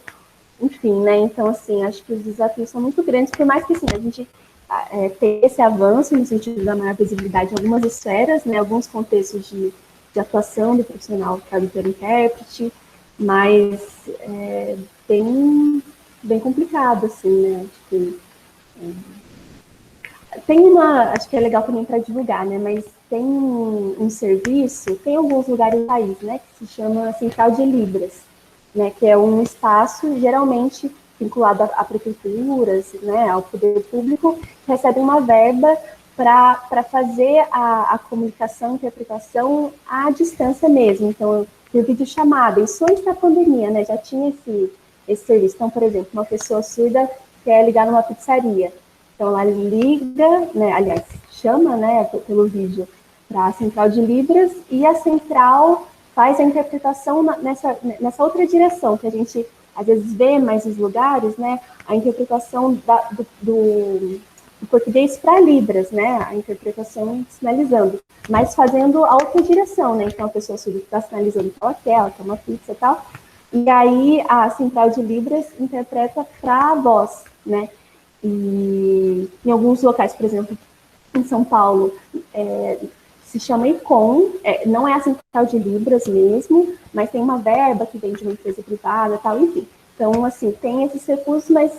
enfim, né? Então, assim, acho que os desafios são muito grandes, por mais que, assim, a gente tenha esse avanço no sentido da maior visibilidade em algumas esferas, né, alguns contextos de atuação do profissional tradutor intérprete, mas bem complicado, assim, né? Acho que é legal também para divulgar, né? Mas tem um serviço, tem alguns lugares no país, né? Que se chama Central de Libras, né? Que é um espaço geralmente vinculado a prefeituras, né? Ao poder público, que recebe uma verba para fazer a comunicação, interpretação à distância mesmo. Então, por videochamada, isso antes da pandemia, né? Já tinha esse serviço. Então, por exemplo, uma pessoa surda quer ligar numa pizzaria. Então, ela liga, né, aliás, chama, né, pelo vídeo para a Central de Libras e a Central faz a interpretação nessa outra direção, que a gente, às vezes, vê mais nos lugares, né, a interpretação do português para Libras, né, a interpretação sinalizando, mas fazendo a outra direção, né, então a pessoa surda está sinalizando que ela quer uma pizza e tal, e aí a Central de Libras interpreta para a voz, né. E em alguns locais, por exemplo, em São Paulo, se chama ICOM, não é a Central de Libras mesmo, mas tem uma verba que vem de uma empresa privada, tal, enfim. Então, assim, tem esses recursos, mas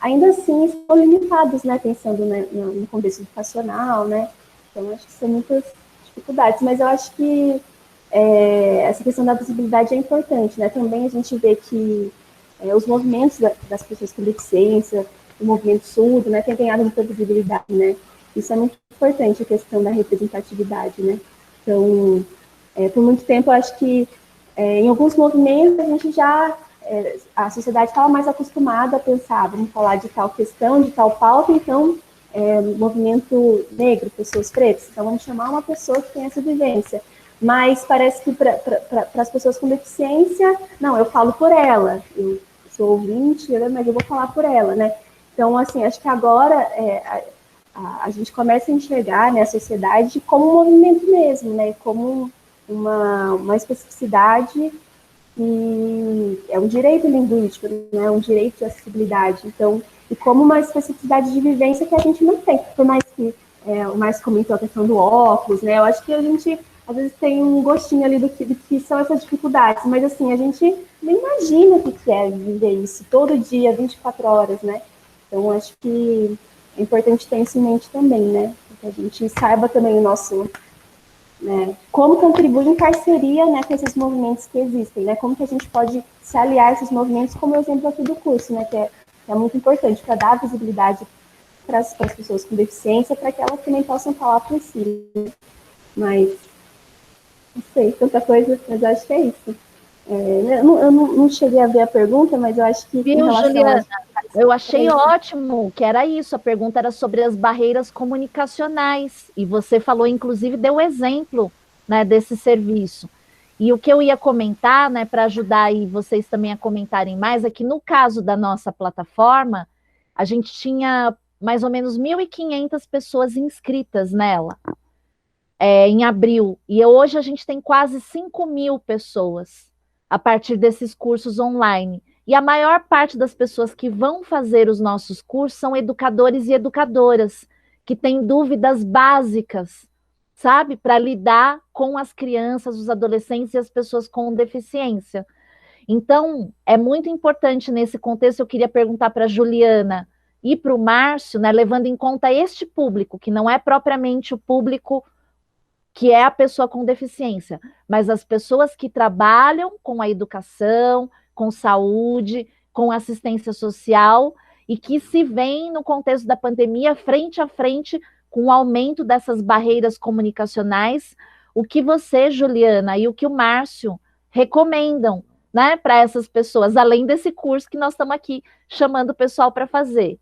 ainda assim estão limitados, né, pensando, né, no contexto educacional, né. Então, acho que são muitas dificuldades, mas eu acho que essa questão da visibilidade é importante, né. Também a gente vê que os movimentos das pessoas com deficiência, o movimento surdo, né, tem ganhado muita visibilidade, né. Isso é muito importante, a questão da representatividade, né. Então, por muito tempo, eu acho que em alguns movimentos a gente já, a sociedade estava mais acostumada a pensar, vamos falar de tal questão, de tal pauta, então, movimento negro, pessoas pretas, então vamos chamar uma pessoa que tem essa vivência. Mas parece que para as pessoas com deficiência, não, eu falo por ela, eu sou ouvinte, mas eu vou falar por ela, né. Então, assim, acho que agora a gente começa a enxergar, né, a sociedade como um movimento mesmo, né, como uma especificidade e é um direito linguístico, né, um direito de acessibilidade. Então, e como uma especificidade de vivência que a gente não tem. Por mais que o Márcio comentou a questão do óculos, né, eu acho que a gente às vezes tem um gostinho ali do que são essas dificuldades, mas assim, a gente não imagina o que é viver isso todo dia, 24 horas, né? Então, acho que é importante ter isso em mente também, né? Que a gente saiba também o nosso, né, como contribuir em parceria, né, com esses movimentos que existem, né? Como que a gente pode se aliar a esses movimentos, como o exemplo aqui do curso, né? Que é muito importante para dar visibilidade para as pessoas com deficiência, para que elas também possam falar por si. Mas, não sei, tanta coisa, mas eu acho que é isso. Eu não cheguei a ver a pergunta, mas eu acho que... Viu, Juliana? Eu achei ótimo, que era isso, a pergunta era sobre as barreiras comunicacionais, e você falou, inclusive, deu exemplo, né, desse serviço. E o que eu ia comentar, né, para ajudar aí vocês também a comentarem mais, é que no caso da nossa plataforma, a gente tinha mais ou menos 1.500 pessoas inscritas nela, em abril, e hoje a gente tem quase 5.000 pessoas a partir desses cursos online. E a maior parte das pessoas que vão fazer os nossos cursos são educadores e educadoras, que têm dúvidas básicas, sabe? Para lidar com as crianças, os adolescentes e as pessoas com deficiência. Então, é muito importante nesse contexto, eu queria perguntar para a Juliana e para o Márcio, né, levando em conta este público, que não é propriamente o público que é a pessoa com deficiência, mas as pessoas que trabalham com a educação, com saúde, com assistência social e que se veem no contexto da pandemia frente a frente com o aumento dessas barreiras comunicacionais. O que você, Juliana, e o que o Márcio recomendam, né, para essas pessoas, além desse curso que nós estamos aqui chamando o pessoal para fazer?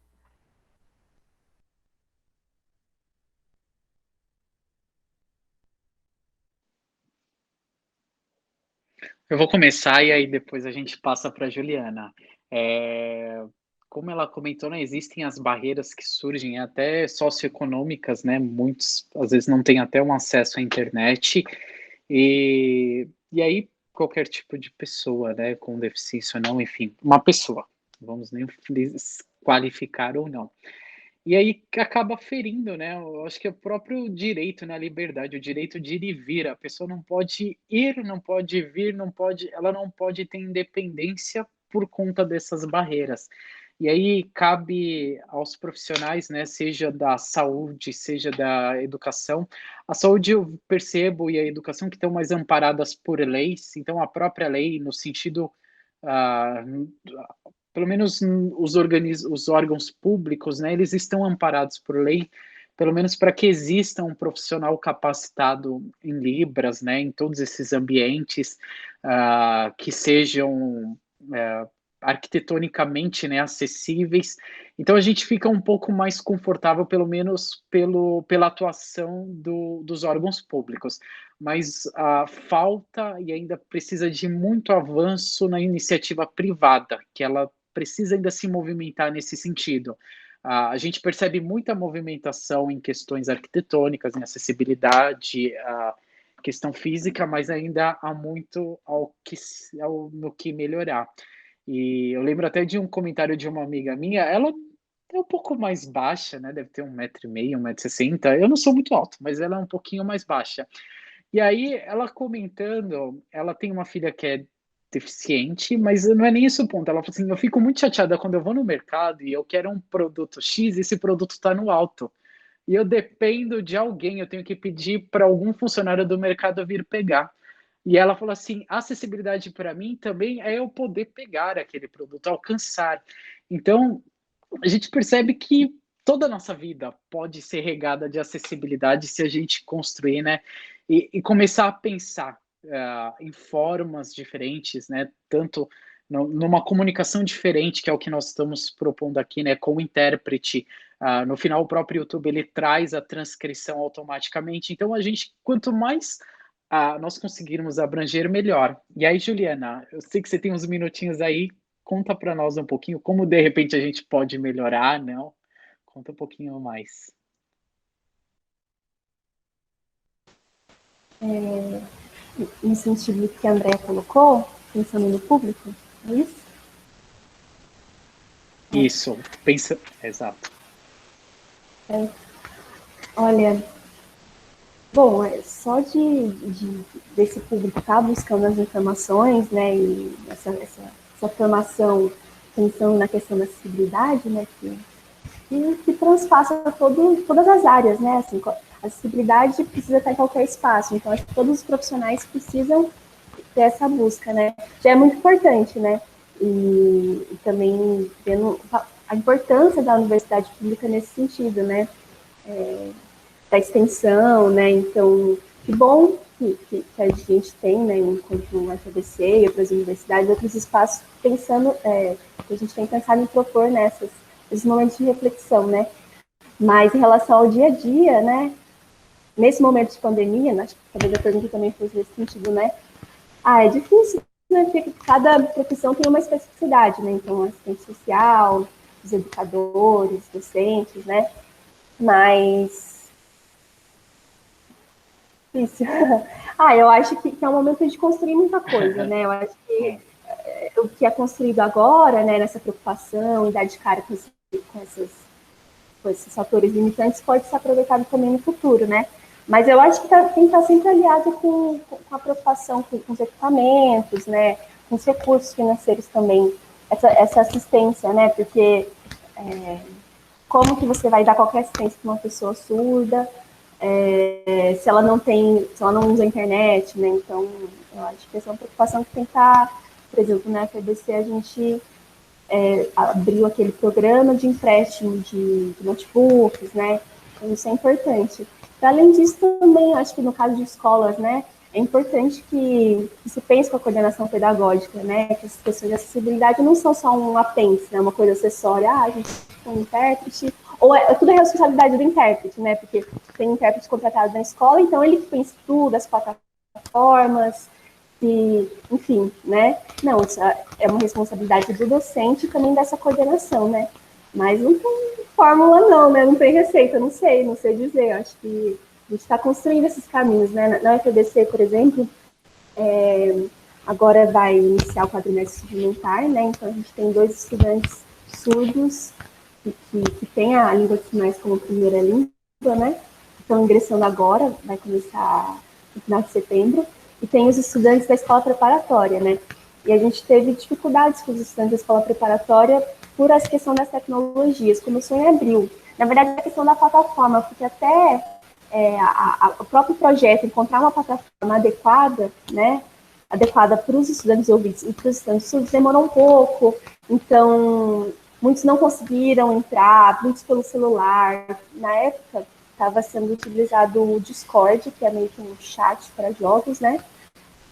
Eu vou começar e aí depois a gente passa para a Juliana. É, como ela comentou, né, existem as barreiras que surgem até socioeconômicas, né? Muitos às vezes não têm até um acesso à internet e aí qualquer tipo de pessoa, né, com deficiência ou não, enfim, uma pessoa, vamos nem qualificar ou não. E aí que acaba ferindo, né? Eu acho que é o próprio direito, né? A liberdade, o direito de ir e vir. A pessoa não pode ir, não pode vir, não pode, ela não pode ter independência por conta dessas barreiras. E aí cabe aos profissionais, né? Seja da saúde, seja da educação. A saúde eu percebo e a educação que estão mais amparadas por leis. Então a própria lei, no sentido ah, pelo menos os órgãos públicos, né, eles estão amparados por lei, pelo menos para que exista um profissional capacitado em Libras, né, em todos esses ambientes que sejam arquitetonicamente, né, acessíveis. Então a gente fica um pouco mais confortável, pelo menos pela atuação dos órgãos públicos. Mas falta e ainda precisa de muito avanço na iniciativa privada, que ela precisa ainda se movimentar nesse sentido. A gente percebe muita movimentação em questões arquitetônicas, em acessibilidade, questão física, mas ainda há muito no que melhorar. E eu lembro até de um comentário de uma amiga minha, ela é um pouco mais baixa, né? Deve ter 1,5 m, 1,60 m. Eu não sou muito alto, mas ela é um pouquinho mais baixa. E aí, ela comentando, ela tem uma filha que é deficiente, mas não é nem esse o ponto. Ela falou assim: eu fico muito chateada quando eu vou no mercado e eu quero um produto X e esse produto está no alto. E eu dependo de alguém, eu tenho que pedir para algum funcionário do mercado vir pegar. E ela falou assim: acessibilidade para mim também é eu poder pegar aquele produto, alcançar. Então, a gente percebe que toda a nossa vida pode ser regada de acessibilidade se a gente construir, né? E começar a pensar em formas diferentes, né? Tanto numa comunicação diferente, que é o que nós estamos propondo aqui, né? Com o intérprete. No final, o próprio YouTube ele traz a transcrição automaticamente. Então, a gente, quanto mais nós conseguirmos abranger, melhor. E aí, Juliana, eu sei que você tem uns minutinhos aí. Conta para nós um pouquinho como de repente a gente pode melhorar, não? Conta um pouquinho mais. No sentido que a Andrea colocou, pensando no público, é isso? Isso, pensa, exato. Olha, bom, só desse público estar buscando as informações, né, e essa formação pensando na questão da acessibilidade, né, que transpassa todas as áreas, né, assim, a acessibilidade precisa estar em qualquer espaço, então acho que todos os profissionais precisam ter essa busca, né, já é muito importante, né, e também vendo a importância da universidade pública nesse sentido, né, da extensão, né, então, que bom que a gente tem, né, enquanto o FABC e outras universidades, outros espaços pensando, que a gente tem pensado em propor nesses momentos de reflexão, né, mas em relação ao dia a dia, né, nesse momento de pandemia, né, acho que talvez a pergunta também fosse nesse sentido, né, é difícil, né, porque cada profissão tem uma especificidade, né, então, assistente social, os educadores, docentes, né, mas isso. Eu acho que é um momento de construir muita coisa, né? Eu acho que o que é construído agora, né, nessa preocupação e dar de cara com esses fatores limitantes pode ser aproveitado também no futuro, né? Mas eu acho que tem que estar sempre aliado com a preocupação com os equipamentos, né? Com os recursos financeiros também, essa assistência, né? Porque como que você vai dar qualquer assistência para uma pessoa surda, se ela não usa a internet, né? Então, eu acho que essa é uma preocupação que tem que estar, por exemplo, na FEBC a gente abriu aquele programa de empréstimo de notebooks, né? Então, isso é importante. Além disso, também, acho que no caso de escolas, né? é importante que se pense com a coordenação pedagógica, né? Que as questões de acessibilidade não são só um apêndice, né? Uma coisa acessória, a gente tem um intérprete, ou tudo é responsabilidade do intérprete, né? Porque tem intérprete contratado na escola, então ele pensa tudo, as plataformas, e, enfim, né? Não, isso é uma responsabilidade do docente e também dessa coordenação, né? Mas não tem fórmula não, né? Não tem receita, não sei dizer. Eu acho que a gente está construindo esses caminhos, né? Na UFABC, por exemplo, agora vai iniciar o quadrimestre suplementar, né? Então a gente tem 2 estudantes surdos que têm a língua de sinais como primeira língua, né? Estão ingressando agora, vai começar no final de setembro, e tem os estudantes da escola preparatória, né? E a gente teve dificuldades com os estudantes da escola preparatória por essa questão das tecnologias. Começou em abril. Na verdade, a questão da plataforma, porque até o próprio projeto encontrar uma plataforma adequada, né? Adequada para os estudantes ouvintes e para os estudantes surdos demorou um pouco. Então, muitos não conseguiram entrar, muitos pelo celular. Na época, estava sendo utilizado o Discord, que é meio que um chat para jogos, né?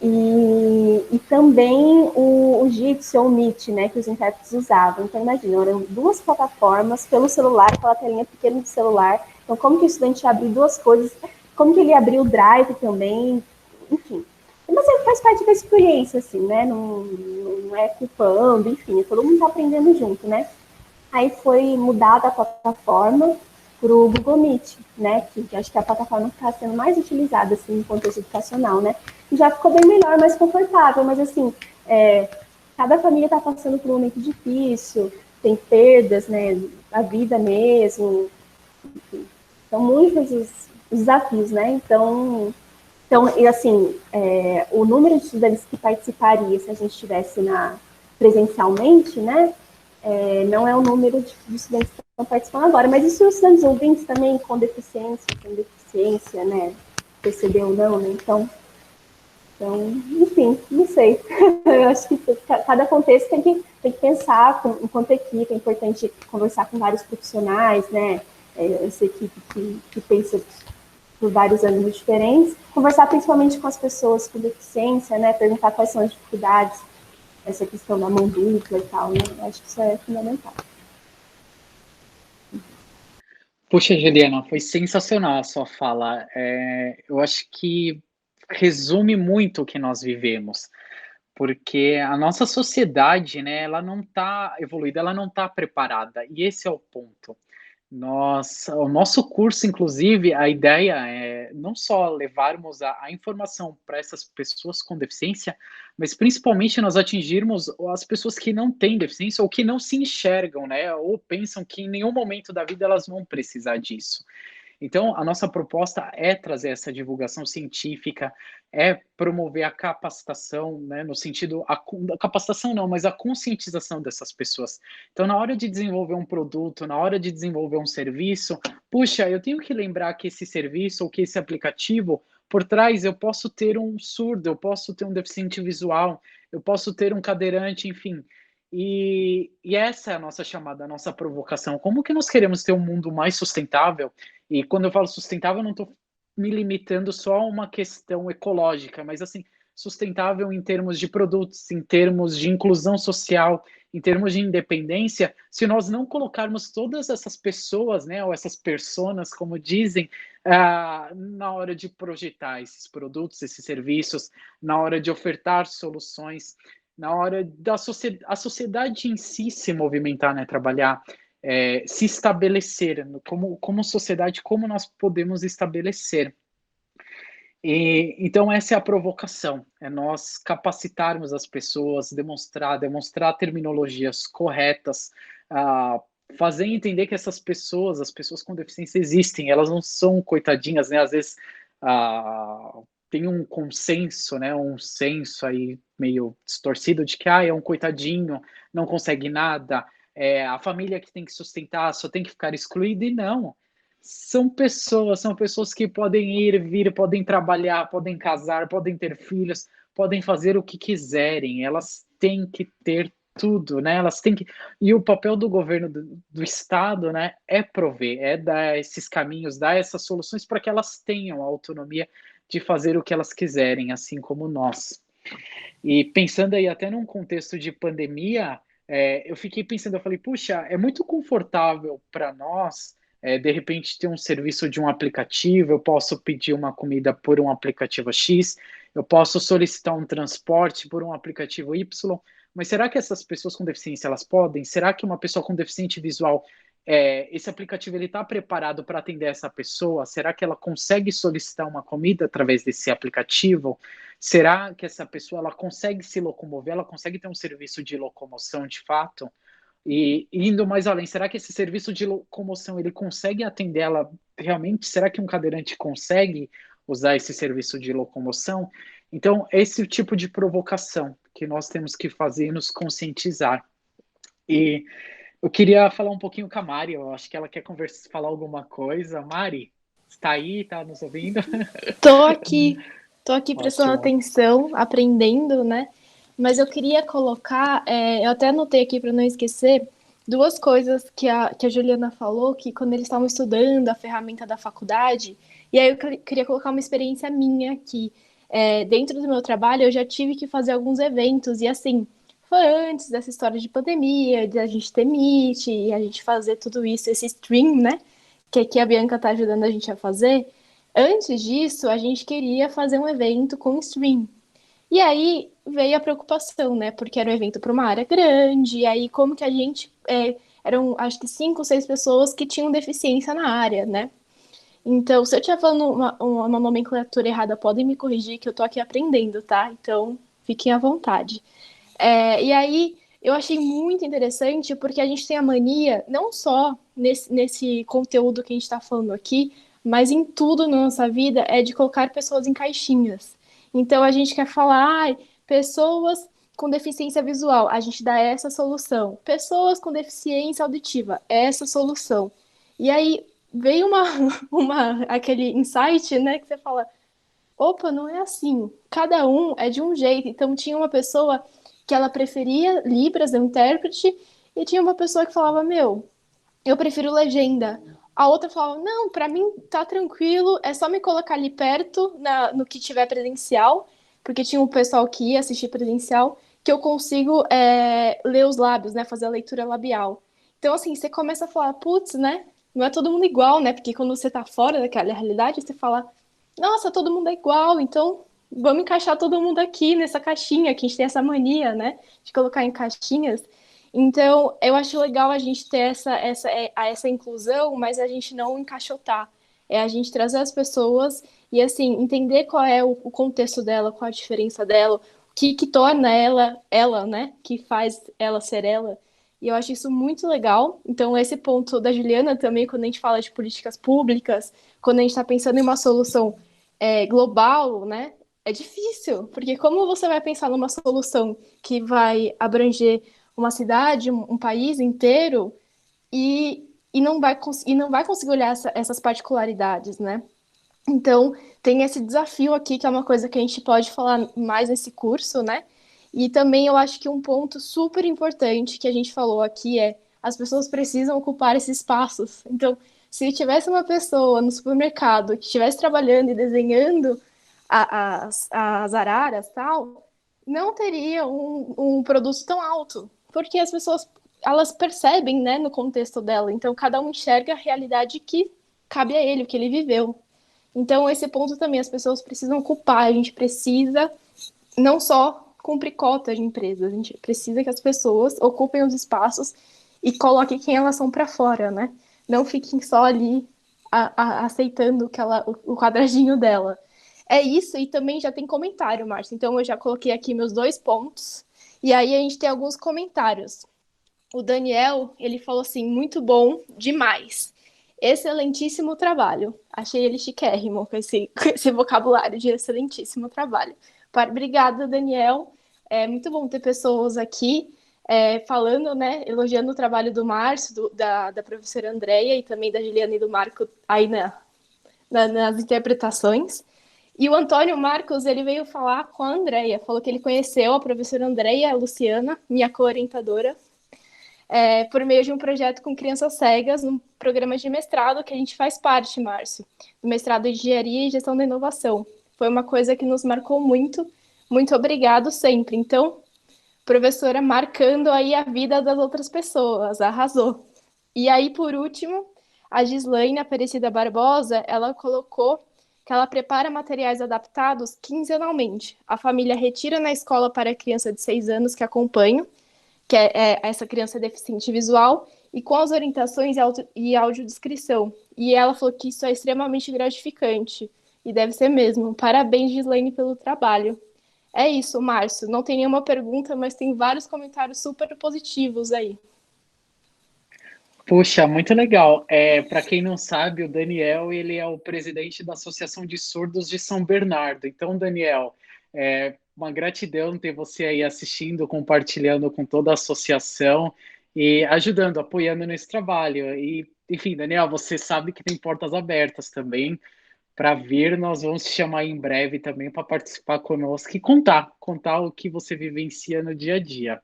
E também o Jitsi ou o Meet, né, que os intérpretes usavam. Então, imagina, eram 2 plataformas pelo celular, aquela telinha pequena de celular. Então, como que o estudante abriu 2 coisas? Como que ele abriu o Drive também? Enfim. Mas faz parte da experiência, assim, né? Não é culpando, enfim, todo mundo está aprendendo junto, né? Aí foi mudada a plataforma para o Google Meet, né? Que acho que é a plataforma que está sendo mais utilizada assim, no contexto educacional, né? E já ficou bem melhor, mais confortável, mas assim, cada família está passando por um momento difícil, tem perdas, né? A vida mesmo, enfim. São muitos os desafios, né? Então e assim, o número de estudantes que participaria se a gente estivesse presencialmente, né? Não é o número de estudantes que estão participando agora, mas e se os estudantes ouvintes também com deficiência, né? Percebeu ou não, né? Então, enfim, não sei. Eu acho que cada contexto tem que pensar enquanto equipe, é importante conversar com vários profissionais, né? Essa equipe que pensa por vários ângulos diferentes, conversar principalmente com as pessoas com deficiência, né? Perguntar quais são as dificuldades, essa questão da mão dupla e tal, né? Eu acho que isso é fundamental. Puxa, Juliana, foi sensacional a sua fala. Eu acho que resume muito o que nós vivemos, porque a nossa sociedade, né, ela não está evoluída, ela não está preparada, e esse é o ponto. O nosso curso, inclusive, a ideia é não só levarmos a informação para essas pessoas com deficiência, mas principalmente nós atingirmos as pessoas que não têm deficiência ou que não se enxergam, né? Ou pensam que em nenhum momento da vida elas vão precisar disso. Então, a nossa proposta é trazer essa divulgação científica, é promover a capacitação, né, no sentido, a capacitação não, mas a conscientização dessas pessoas. Então, na hora de desenvolver um produto, na hora de desenvolver um serviço, puxa, eu tenho que lembrar que esse serviço ou que esse aplicativo, por trás eu posso ter um surdo, eu posso ter um deficiente visual, eu posso ter um cadeirante, enfim. E essa é a nossa chamada, a nossa provocação. Como que nós queremos ter um mundo mais sustentável? E quando eu falo sustentável, eu não estou me limitando só a uma questão ecológica, mas assim, sustentável em termos de produtos, em termos de inclusão social, em termos de independência, se nós não colocarmos todas essas pessoas, né, ou essas personas, como dizem, na hora de projetar esses produtos, esses serviços, na hora de ofertar soluções, na hora da a sociedade em si se movimentar, né, trabalhar, se estabelecer, como sociedade, como nós podemos estabelecer. Então, essa é a provocação, é nós capacitarmos as pessoas, demonstrar terminologias corretas, fazer entender que essas pessoas, as pessoas com deficiência existem, elas não são coitadinhas, né? Às vezes tem um consenso, né? Um senso aí meio distorcido de que é um coitadinho, não consegue nada, a família que tem que sustentar só tem que ficar excluída, e não. São pessoas que podem ir, vir, podem trabalhar, podem casar, podem ter filhos, podem fazer o que quiserem, elas têm que ter tudo, né? Elas têm que. E o papel do governo do Estado, né, é prover, é dar esses caminhos, dar essas soluções para que elas tenham a autonomia de fazer o que elas quiserem, assim como nós. E pensando aí até num contexto de pandemia, eu fiquei pensando, eu falei, puxa, é muito confortável para nós, de repente, ter um serviço de um aplicativo, eu posso pedir uma comida por um aplicativo X, eu posso solicitar um transporte por um aplicativo Y, mas será que essas pessoas com deficiência, elas podem? Será que uma pessoa com deficiente visual, esse aplicativo ele está preparado para atender essa pessoa? Será que ela consegue solicitar uma comida através desse aplicativo? Será que essa pessoa ela consegue se locomover? Ela consegue ter um serviço de locomoção de fato? E indo mais além, será que esse serviço de locomoção ele consegue atender ela realmente? Será que um cadeirante consegue usar esse serviço de locomoção? Então, esse tipo de provocação que nós temos que fazer e nos conscientizar. E eu queria falar um pouquinho com a Mari, eu acho que ela quer falar alguma coisa. Mari, está aí, está nos ouvindo? Tô aqui prestando Ótimo. atenção, aprendendo, né? Mas eu queria colocar, eu até anotei aqui para não esquecer, duas coisas que a Juliana falou, que quando eles estavam estudando a ferramenta da faculdade, e aí eu queria colocar uma experiência minha aqui. Dentro do meu trabalho, eu já tive que fazer alguns eventos, e assim, foi antes dessa história de pandemia, de a gente ter Meet, e a gente fazer tudo isso, esse stream, né? Que aqui a Bianca tá ajudando a gente a fazer. Antes disso, a gente queria fazer um evento com stream. E aí veio a preocupação, né? Porque era um evento para uma área grande, e aí como que a gente... eram, acho que 5 ou 6 pessoas que tinham deficiência na área, né? Então, se eu estiver falando uma nomenclatura errada, podem me corrigir, que eu tô aqui aprendendo, tá? Então, fiquem à vontade. E aí, eu achei muito interessante, porque a gente tem a mania, não só nesse conteúdo que a gente está falando aqui, mas em tudo na nossa vida, é de colocar pessoas em caixinhas. Então, a gente quer falar, pessoas com deficiência visual, a gente dá essa solução. Pessoas com deficiência auditiva, essa solução. E aí, veio aquele insight, né, que você fala, opa, não é assim. Cada um é de um jeito. Então, tinha uma pessoa que ela preferia Libras, o intérprete, e tinha uma pessoa que falava, eu prefiro legenda. A outra falava, não, para mim tá tranquilo, é só me colocar ali perto, no que tiver presencial, porque tinha um pessoal que ia assistir presencial, que eu consigo ler os lábios, né, fazer a leitura labial. Então, assim, você começa a falar, putz, né, não é todo mundo igual, né, porque quando você tá fora daquela realidade, você fala, nossa, todo mundo é igual, então vamos encaixar todo mundo aqui nessa caixinha, que a gente tem essa mania, né, de colocar em caixinhas. Então, eu acho legal a gente ter essa inclusão, mas a gente não encaixotar. É a gente trazer as pessoas e, assim, entender qual é o contexto dela, qual a diferença dela, o que torna ela, né, que faz ela ser ela. E eu acho isso muito legal. Então, esse ponto da Juliana também, quando a gente fala de políticas públicas, quando a gente está pensando em uma solução global, né, é difícil, porque como você vai pensar numa solução que vai abranger uma cidade, um país inteiro, e não vai conseguir olhar essas particularidades, né? Então, tem esse desafio aqui, que é uma coisa que a gente pode falar mais nesse curso, né? E também eu acho que um ponto super importante que a gente falou aqui é as pessoas precisam ocupar esses espaços. Então, se tivesse uma pessoa no supermercado que estivesse trabalhando e desenhando as araras e tal, não teria um produto tão alto, porque as pessoas, elas percebem, né, no contexto dela, então cada um enxerga a realidade que cabe a ele, o que ele viveu. Então esse ponto também, as pessoas precisam ocupar, a gente precisa não só cumprir cotas de empresas, a gente precisa que as pessoas ocupem os espaços e coloquem quem elas são para fora, né? Não fiquem só ali aceitando o quadradinho dela. É isso, e também já tem comentário, Márcio. Então, eu já coloquei aqui meus 2 pontos. E aí, a gente tem alguns comentários. O Daniel, ele falou assim, muito bom, demais. Excelentíssimo trabalho. Achei ele chiquérrimo com esse vocabulário de excelentíssimo trabalho. Obrigada, Daniel. É muito bom ter pessoas aqui falando, né, elogiando o trabalho do Márcio, da professora Andréia e também da Juliana e do Marco aí nas interpretações. E o Antônio Marcos, ele veio falar com a Andréia, falou que ele conheceu a professora Andréia Luciana, minha co-orientadora, por meio de um projeto com crianças cegas, num programa de mestrado que a gente faz parte, Márcio, do mestrado em Engenharia e Gestão da Inovação. Foi uma coisa que nos marcou muito. Muito obrigado sempre. Então, professora marcando aí a vida das outras pessoas, arrasou. E aí, por último, a Gislaine Aparecida Barbosa, ela colocou que ela prepara materiais adaptados quinzenalmente. A família retira na escola para a criança de 6 anos que acompanha, que é essa criança deficiente visual, e com as orientações e audiodescrição. E ela falou que isso é extremamente gratificante, e deve ser mesmo. Parabéns, Gislaine, pelo trabalho. É isso, Márcio. Não tem nenhuma pergunta, mas tem vários comentários super positivos aí. Puxa, muito legal. Para quem não sabe, o Daniel, ele é o presidente da Associação de Surdos de São Bernardo. Então, Daniel, uma gratidão ter você aí assistindo, compartilhando com toda a associação e ajudando, apoiando nesse trabalho. E, enfim, Daniel, você sabe que tem portas abertas também para vir. Nós vamos te chamar em breve também para participar conosco e contar o que você vivencia no dia a dia.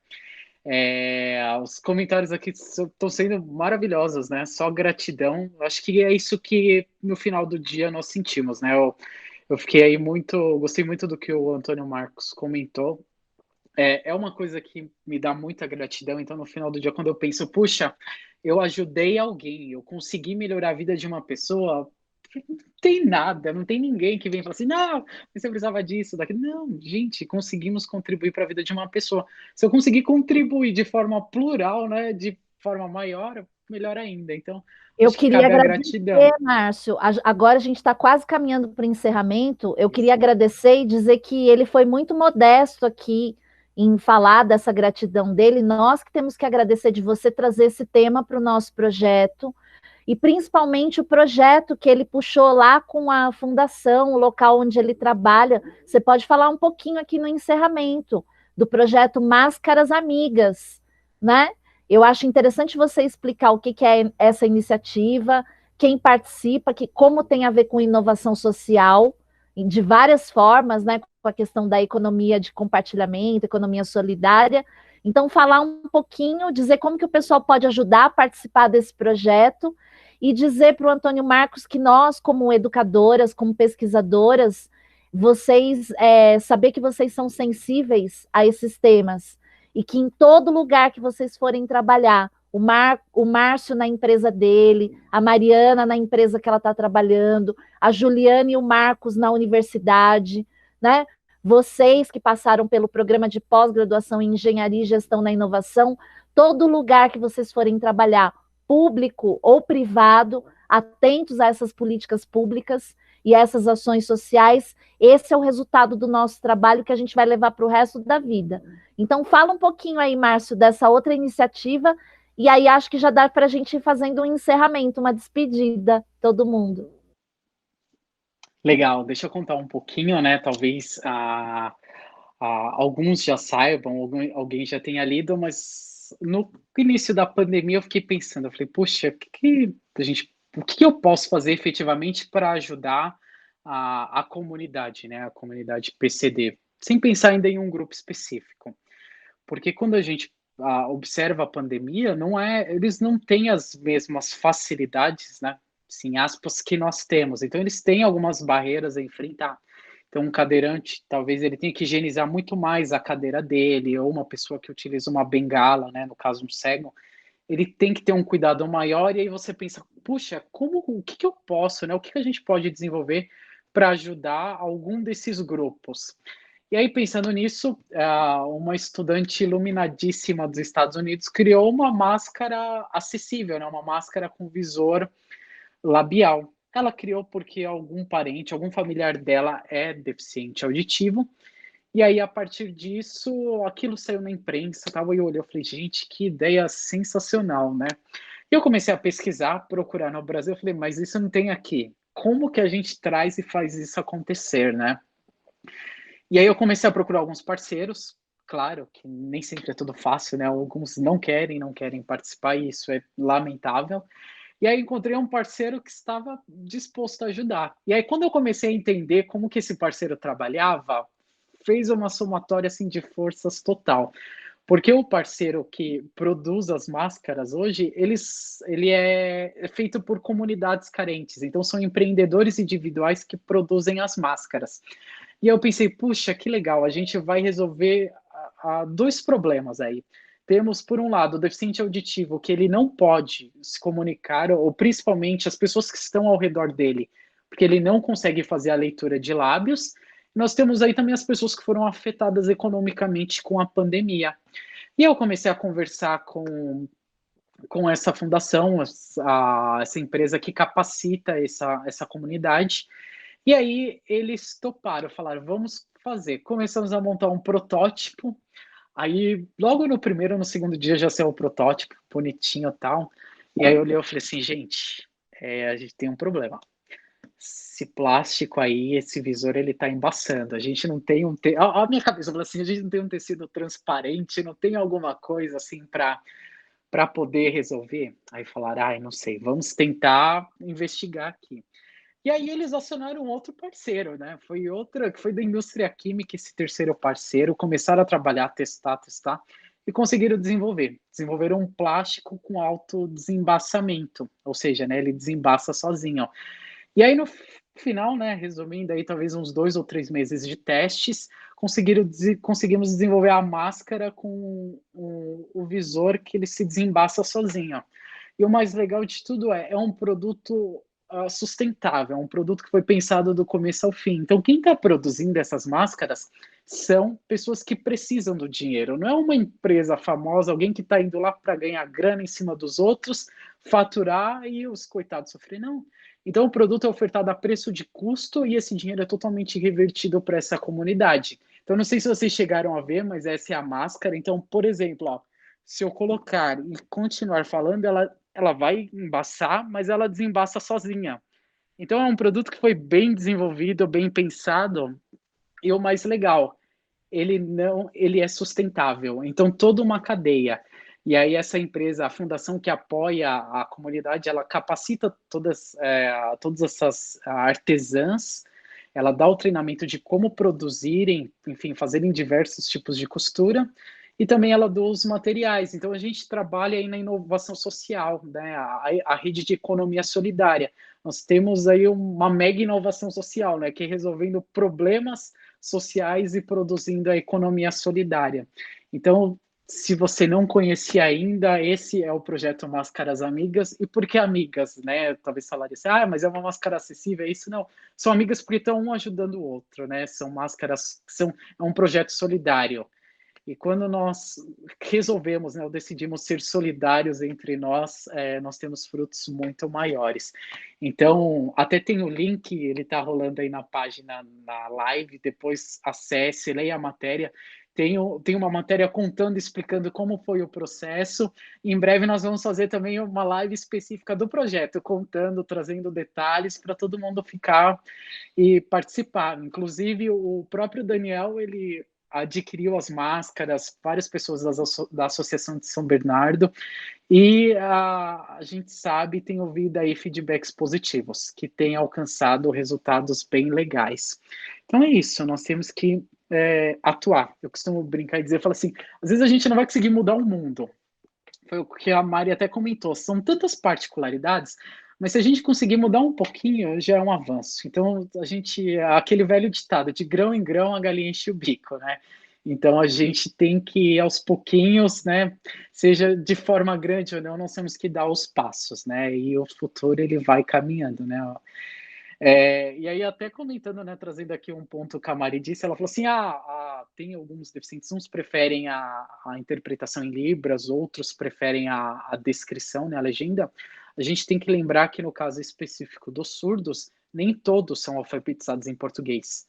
Os comentários aqui estão sendo maravilhosos, né? Só gratidão. Acho que é isso que no final do dia nós sentimos, né? Eu fiquei aí gostei muito do que o Antônio Marcos comentou. É uma coisa que me dá muita gratidão. Então, no final do dia, quando eu penso, puxa, eu ajudei alguém, eu consegui melhorar a vida de uma pessoa, não tem nada, não tem ninguém que vem e fala assim, não, você precisava disso, daquilo. Não, gente, conseguimos contribuir para a vida de uma pessoa. Se eu conseguir contribuir de forma plural, né, de forma maior, melhor ainda. Então, Eu acho que queria cabe a agradecer, gratidão. Márcio. Agora a gente está quase caminhando para o encerramento. Eu queria agradecer e dizer que ele foi muito modesto aqui em falar dessa gratidão dele. Nós que temos que agradecer de você trazer esse tema para o nosso projeto, e principalmente o projeto que ele puxou lá com a fundação, o local onde ele trabalha. Você pode falar um pouquinho aqui no encerramento do projeto Máscaras Amigas, né? Eu acho interessante você explicar o que é essa iniciativa, quem participa, como tem a ver com inovação social, de várias formas, né? Com a questão da economia de compartilhamento, economia solidária. Então, falar um pouquinho, dizer como que o pessoal pode ajudar a participar desse projeto e dizer para o Antônio Marcos que nós, como educadoras, como pesquisadoras, saber que vocês são sensíveis a esses temas e que em todo lugar que vocês forem trabalhar, o Márcio na empresa dele, a Mariana na empresa que ela está trabalhando, a Juliana e o Marcos na universidade, né? Vocês que passaram pelo programa de pós-graduação em Engenharia e Gestão na Inovação, todo lugar que vocês forem trabalhar, público ou privado, atentos a essas políticas públicas e a essas ações sociais. Esse é o resultado do nosso trabalho que a gente vai levar para o resto da vida. Então, fala um pouquinho aí, Márcio, dessa outra iniciativa, e aí acho que já dá para a gente ir fazendo um encerramento, uma despedida, todo mundo. Legal, deixa eu contar um pouquinho, né? Talvez alguns já saibam, alguém já tenha lido, mas no início da pandemia eu fiquei pensando, eu falei, puxa, o que eu posso fazer efetivamente para ajudar a comunidade, né? A comunidade PCD, sem pensar ainda em um grupo específico. Porque quando a gente observa a pandemia, eles não têm as mesmas facilidades, né? Assim, aspas, que nós temos. Então, eles têm algumas barreiras a enfrentar. Então, um cadeirante, talvez ele tenha que higienizar muito mais a cadeira dele, ou uma pessoa que utiliza uma bengala, né, no caso um cego, ele tem que ter um cuidado maior, e aí você pensa, puxa, o que eu posso, né, o que a gente pode desenvolver para ajudar algum desses grupos? E aí, pensando nisso, uma estudante iluminadíssima dos Estados Unidos criou uma máscara acessível, né, uma máscara com visor labial. Ela criou porque algum parente, algum familiar dela é deficiente auditivo, e aí, a partir disso, aquilo saiu na imprensa, tal, e eu olhei e falei, gente, que ideia sensacional, né? E eu comecei a pesquisar, procurar no Brasil, eu falei, mas isso não tem aqui. Como que a gente traz e faz isso acontecer, né? E aí eu comecei a procurar alguns parceiros, claro que nem sempre é tudo fácil, né? Alguns não querem participar, e isso é lamentável. E aí encontrei um parceiro que estava disposto a ajudar. E aí, quando eu comecei a entender como que esse parceiro trabalhava, fez uma somatória assim de forças total. Porque o parceiro que produz as máscaras hoje, ele é feito por comunidades carentes, então são empreendedores individuais que produzem as máscaras. E eu pensei, puxa, que legal, a gente vai resolver dois problemas aí. Temos, por um lado, o deficiente auditivo, que ele não pode se comunicar, ou principalmente as pessoas que estão ao redor dele, porque ele não consegue fazer a leitura de lábios. Nós temos aí também as pessoas que foram afetadas economicamente com a pandemia. E eu comecei a conversar com essa fundação, essa empresa que capacita essa comunidade. E aí eles toparam, falaram, vamos fazer. Começamos a montar um protótipo. Aí, logo no primeiro ou no segundo dia já saiu o protótipo, bonitinho e tal. E aí eu olhei e falei assim, gente, a gente tem um problema. Esse plástico aí, esse visor, ele tá embaçando. A gente não tem a minha cabeça falou assim, a gente não tem um tecido transparente, não tem alguma coisa assim para poder resolver. Aí falaram, ai, não sei, vamos tentar investigar aqui. E aí eles acionaram outro parceiro, né? Foi da indústria química, esse terceiro parceiro, começaram a trabalhar, testar, e conseguiram desenvolver. Desenvolveram um plástico com alto desembaçamento, ou seja, né, ele desembaça sozinho. E aí no final, né, resumindo aí talvez uns 2 ou 3 meses de testes, conseguimos desenvolver a máscara com o visor que ele se desembaça sozinho. E o mais legal de tudo é um produto sustentável, é um produto que foi pensado do começo ao fim. Então, quem está produzindo essas máscaras são pessoas que precisam do dinheiro. Não é uma empresa famosa, alguém que está indo lá para ganhar grana em cima dos outros, faturar e os coitados sofrer. Não. Então, o produto é ofertado a preço de custo e esse dinheiro é totalmente revertido para essa comunidade. Então, não sei se vocês chegaram a ver, mas essa é a máscara. Então, por exemplo, ó, se eu colocar e continuar falando, ela vai embaçar, mas ela desembaça sozinha. Então é um produto que foi bem desenvolvido, bem pensado, e o mais legal, ele é sustentável. Então toda uma cadeia. E aí essa empresa, a fundação que apoia a comunidade, ela capacita todas essas artesãs, ela dá o treinamento de como produzirem, enfim, fazerem diversos tipos de costura, e também ela dos materiais. Então, a gente trabalha aí na inovação social, né? A rede de economia solidária. Nós temos aí uma mega inovação social, né? Que é resolvendo problemas sociais e produzindo a economia solidária. Então, se você não conhecia ainda, esse é o projeto Máscaras Amigas. E por que amigas, né? Talvez falaria assim, mas é uma máscara acessível, é isso? Não. São amigas porque estão um ajudando o outro, né? São máscaras, é um projeto solidário. E quando nós resolvemos, né, ou decidimos ser solidários entre nós, nós temos frutos muito maiores. Então, até tem o link, ele está rolando aí na página, na live, depois acesse, leia a matéria. Tem uma matéria contando, explicando como foi o processo. Em breve nós vamos fazer também uma live específica do projeto, contando, trazendo detalhes para todo mundo ficar e participar. Inclusive, o próprio Daniel, ele adquiriu as máscaras, várias pessoas da Associação de São Bernardo, e a gente sabe, tem ouvido aí feedbacks positivos, que tem alcançado resultados bem legais. Então é isso, nós temos que atuar. Eu costumo brincar e dizer, falo assim, às vezes a gente não vai conseguir mudar o mundo. Foi o que a Mari até comentou, são tantas particularidades, mas se a gente conseguir mudar um pouquinho, já é um avanço. Então, aquele velho ditado, de grão em grão a galinha enche o bico, né? Então, a gente tem que ir aos pouquinhos, né? Seja de forma grande ou não, nós temos que dar os passos, né? E o futuro, ele vai caminhando, né? E aí, até comentando, né, trazendo aqui um ponto que a Mari disse, ela falou assim, tem alguns deficientes, uns preferem a interpretação em Libras, outros preferem a descrição, né, a legenda. A gente tem que lembrar que no caso específico dos surdos, nem todos são alfabetizados em português.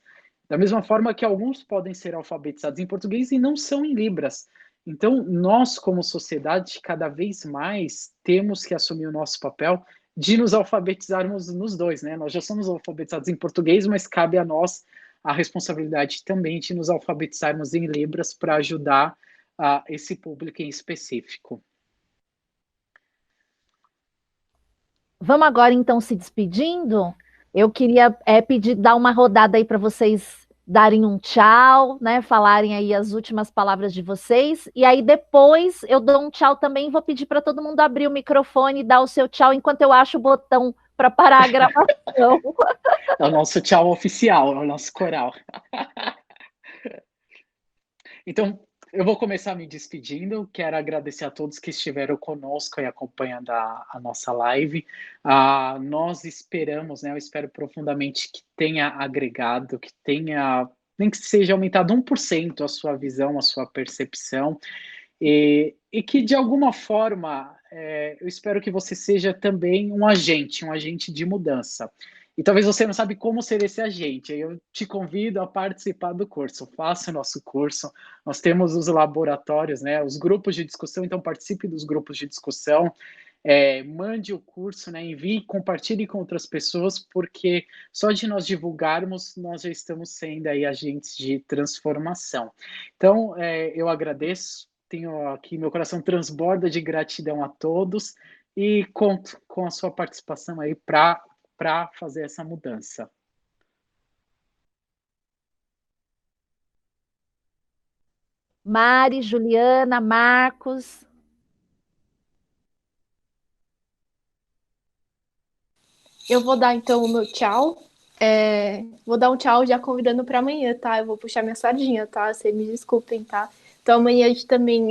Da mesma forma que alguns podem ser alfabetizados em português e não são em Libras. Então, nós, como sociedade, cada vez mais temos que assumir o nosso papel de nos alfabetizarmos nos dois, né? Nós já somos alfabetizados em português, mas cabe a nós a responsabilidade também de nos alfabetizarmos em Libras para ajudar esse público em específico. Vamos agora, então, se despedindo. Eu queria dar uma rodada aí para vocês darem um tchau, né? Falarem aí as últimas palavras de vocês. E aí depois eu dou um tchau também e vou pedir para todo mundo abrir o microfone e dar o seu tchau enquanto eu acho o botão para parar a gravação. É o nosso tchau oficial, é o nosso coral. Então, eu vou começar me despedindo. Quero agradecer a todos que estiveram conosco e acompanhando a nossa live. Nós esperamos, né? Eu espero profundamente que tenha agregado, que tenha, nem que seja aumentado 1% a sua visão, a sua percepção, e que de alguma forma eu espero que você seja também um agente de mudança. E talvez você não sabe como ser esse agente. Eu te convido a participar do curso. Faça o nosso curso. Nós temos os laboratórios, né? Os grupos de discussão. Então participe dos grupos de discussão. Mande o curso, né? Envie, compartilhe com outras pessoas, porque só de nós divulgarmos, nós já estamos sendo aí agentes de transformação. Então, eu agradeço. Tenho aqui, meu coração transborda de gratidão a todos e conto com a sua participação aí para fazer essa mudança. Mari, Juliana, Marcos. Eu vou dar, então, o meu tchau. Vou dar um tchau já convidando para amanhã, tá? Eu vou puxar minha sardinha, tá? Vocês me desculpem, tá? Então, amanhã a gente também,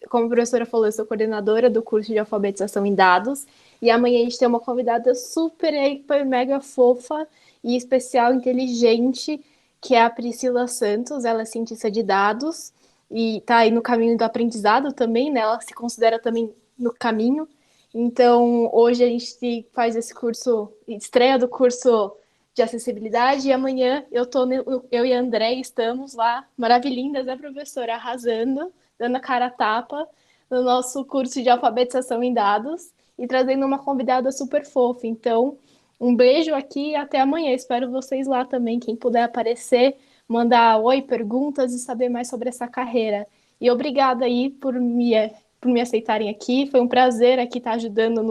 como a professora falou, eu sou coordenadora do curso de alfabetização em dados. E amanhã a gente tem uma convidada super, hiper, mega fofa e especial, inteligente, que é a Priscila Santos. Ela é cientista de dados e tá aí no caminho do aprendizado também, né? Ela se considera também no caminho. Então, hoje a gente faz esse curso, estreia do curso de acessibilidade, e amanhã eu e a André estamos lá, maravilhindas, né, professora? Arrasando, dando a cara a tapa no nosso curso de alfabetização em dados e trazendo uma convidada super fofa. Então, um beijo aqui e até amanhã. Espero vocês lá também, quem puder aparecer, mandar oi, perguntas e saber mais sobre essa carreira. E obrigada aí por me aceitarem aqui. Foi um prazer aqui estar ajudando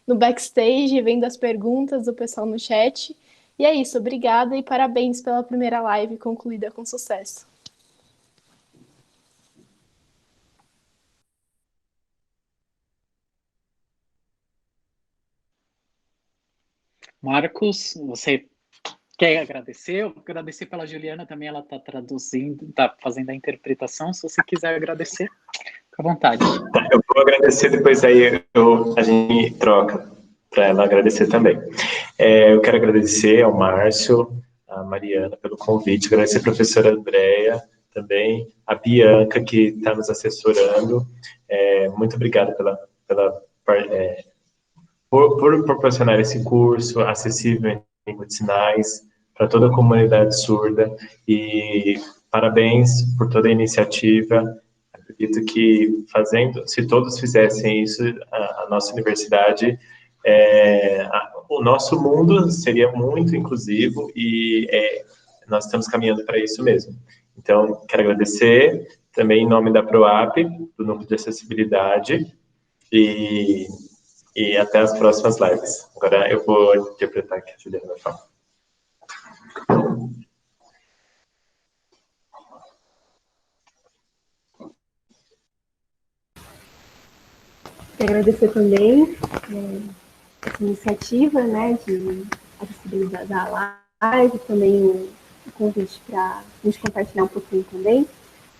no backstage, vendo as perguntas do pessoal no chat. E é isso, obrigada e parabéns pela primeira live concluída com sucesso. Marcos, você quer agradecer? Eu agradecer pela Juliana também, ela está traduzindo, está fazendo a interpretação. Se você quiser agradecer, fica à vontade. Eu vou agradecer, depois aí a gente troca para ela agradecer também. Eu quero agradecer ao Márcio, a Mariana pelo convite, agradecer a professora Andréia também, a Bianca que está nos assessorando. Muito obrigado por proporcionar esse curso acessível em língua de sinais para toda a comunidade surda, e parabéns por toda a iniciativa. Acredito que se todos fizessem isso, a nossa universidade, o nosso mundo seria muito inclusivo e nós estamos caminhando para isso mesmo. Então, quero agradecer também em nome da PROAP, do Núcleo de Acessibilidade, e até as próximas lives. Agora eu vou interpretar aqui a Juliana vai falar. Quero agradecer também essa iniciativa, né, de acessibilidade da live, também o convite para a gente compartilhar um pouquinho também.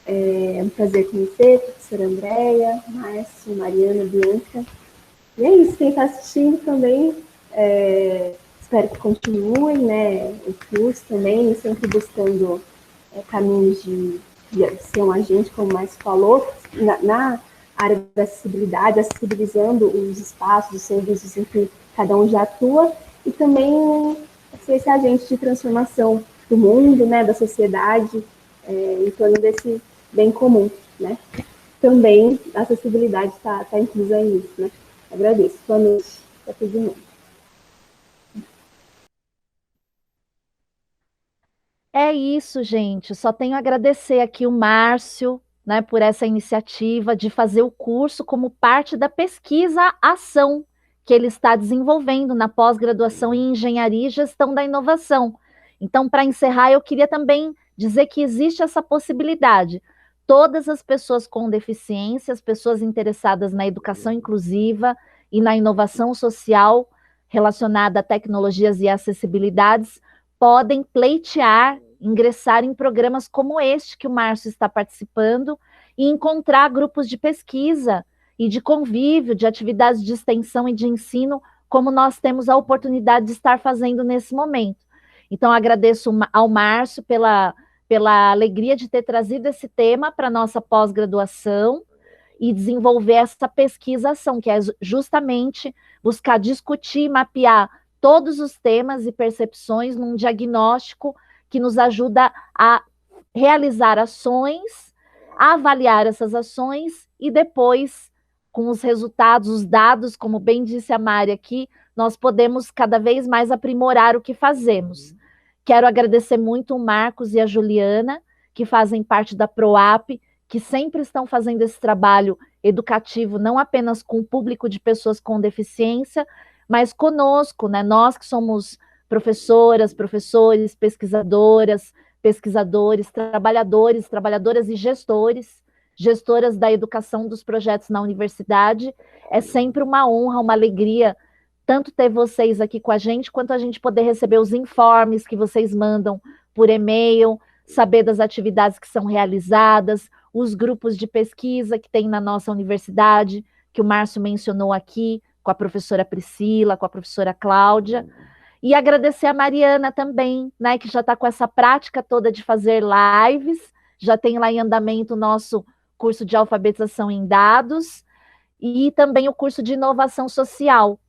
É um prazer conhecer a professora Andréia, Márcio, Mariana, Bianca. E é isso, quem está assistindo também, espero que continuem, né, o curso também, sempre buscando caminhos de ser um agente, como o Márcio falou, na área da acessibilidade, acessibilizando os espaços, os serviços em que cada um já atua, e também ser esse agente de transformação do mundo, né, da sociedade, em torno desse bem comum, né. Também a acessibilidade está inclusa nisso, né. Agradeço. Boa noite para todo mundo. É isso, gente. Só tenho a agradecer aqui o Márcio, né, por essa iniciativa de fazer o curso como parte da pesquisa ação que ele está desenvolvendo na pós-graduação em Engenharia e Gestão da Inovação. Então, para encerrar, eu queria também dizer que existe essa possibilidade. Todas as pessoas com deficiência, as pessoas interessadas na educação inclusiva e na inovação social relacionada a tecnologias e acessibilidades, podem pleitear, ingressar em programas como este que o Márcio está participando e encontrar grupos de pesquisa e de convívio, de atividades de extensão e de ensino, como nós temos a oportunidade de estar fazendo nesse momento. Então, agradeço ao Márcio pela alegria de ter trazido esse tema para a nossa pós-graduação e desenvolver essa pesquisação, que é justamente buscar discutir e mapear todos os temas e percepções num diagnóstico que nos ajuda a realizar ações, a avaliar essas ações e depois, com os resultados, os dados, como bem disse a Mari aqui, nós podemos cada vez mais aprimorar o que fazemos. Quero agradecer muito o Marcos e a Juliana, que fazem parte da PROAP, que sempre estão fazendo esse trabalho educativo, não apenas com o público de pessoas com deficiência, mas conosco, né? Nós que somos professoras, professores, pesquisadoras, pesquisadores, trabalhadoras e gestoras da educação dos projetos na universidade. É sempre uma honra, uma alegria, tanto ter vocês aqui com a gente, quanto a gente poder receber os informes que vocês mandam por e-mail, saber das atividades que são realizadas, os grupos de pesquisa que tem na nossa universidade, que o Márcio mencionou aqui, com a professora Priscila, com a professora Cláudia, e agradecer a Mariana também, né, que já está com essa prática toda de fazer lives, já tem lá em andamento o nosso curso de alfabetização em dados, e também o curso de inovação social,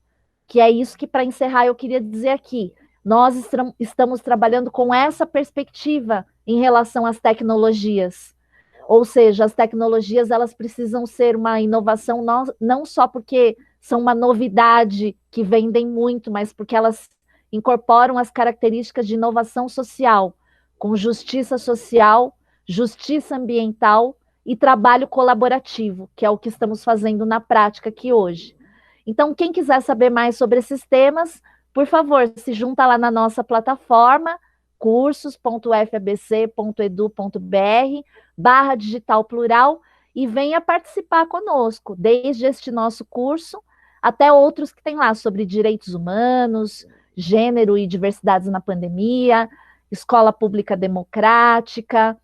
que é isso que, para encerrar, eu queria dizer aqui. Nós estamos trabalhando com essa perspectiva em relação às tecnologias. Ou seja, as tecnologias elas precisam ser uma inovação não só porque são uma novidade que vendem muito, mas porque elas incorporam as características de inovação social, com justiça social, justiça ambiental e trabalho colaborativo, que é o que estamos fazendo na prática aqui hoje. Então, quem quiser saber mais sobre esses temas, por favor, se junta lá na nossa plataforma, cursos.fabc.edu.br/digital plural e venha participar conosco, desde este nosso curso até outros que tem lá sobre direitos humanos, gênero e diversidades na pandemia, escola pública democrática,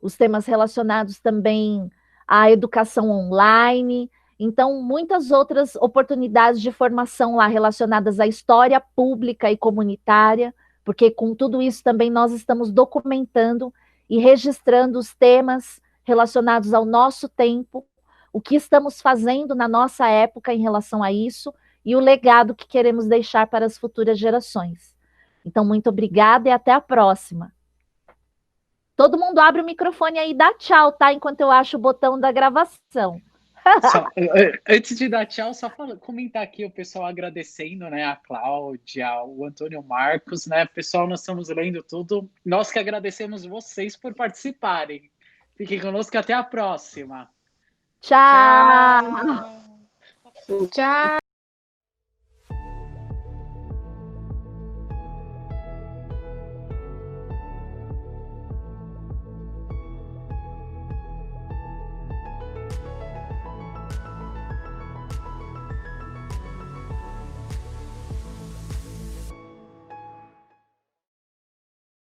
os temas relacionados também à educação online. Então, muitas outras oportunidades de formação lá relacionadas à história pública e comunitária, porque com tudo isso também nós estamos documentando e registrando os temas relacionados ao nosso tempo, o que estamos fazendo na nossa época em relação a isso e o legado que queremos deixar para as futuras gerações. Então, muito obrigada e até a próxima. Todo mundo abre o microfone aí e dá tchau, tá? Enquanto eu acho o botão da gravação. Antes de dar tchau, só comentar aqui o pessoal agradecendo, né, a Cláudia, o Antônio Marcos, né, pessoal, nós estamos lendo tudo, nós que agradecemos vocês por participarem. Fiquem conosco, até a próxima. Tchau! Tchau!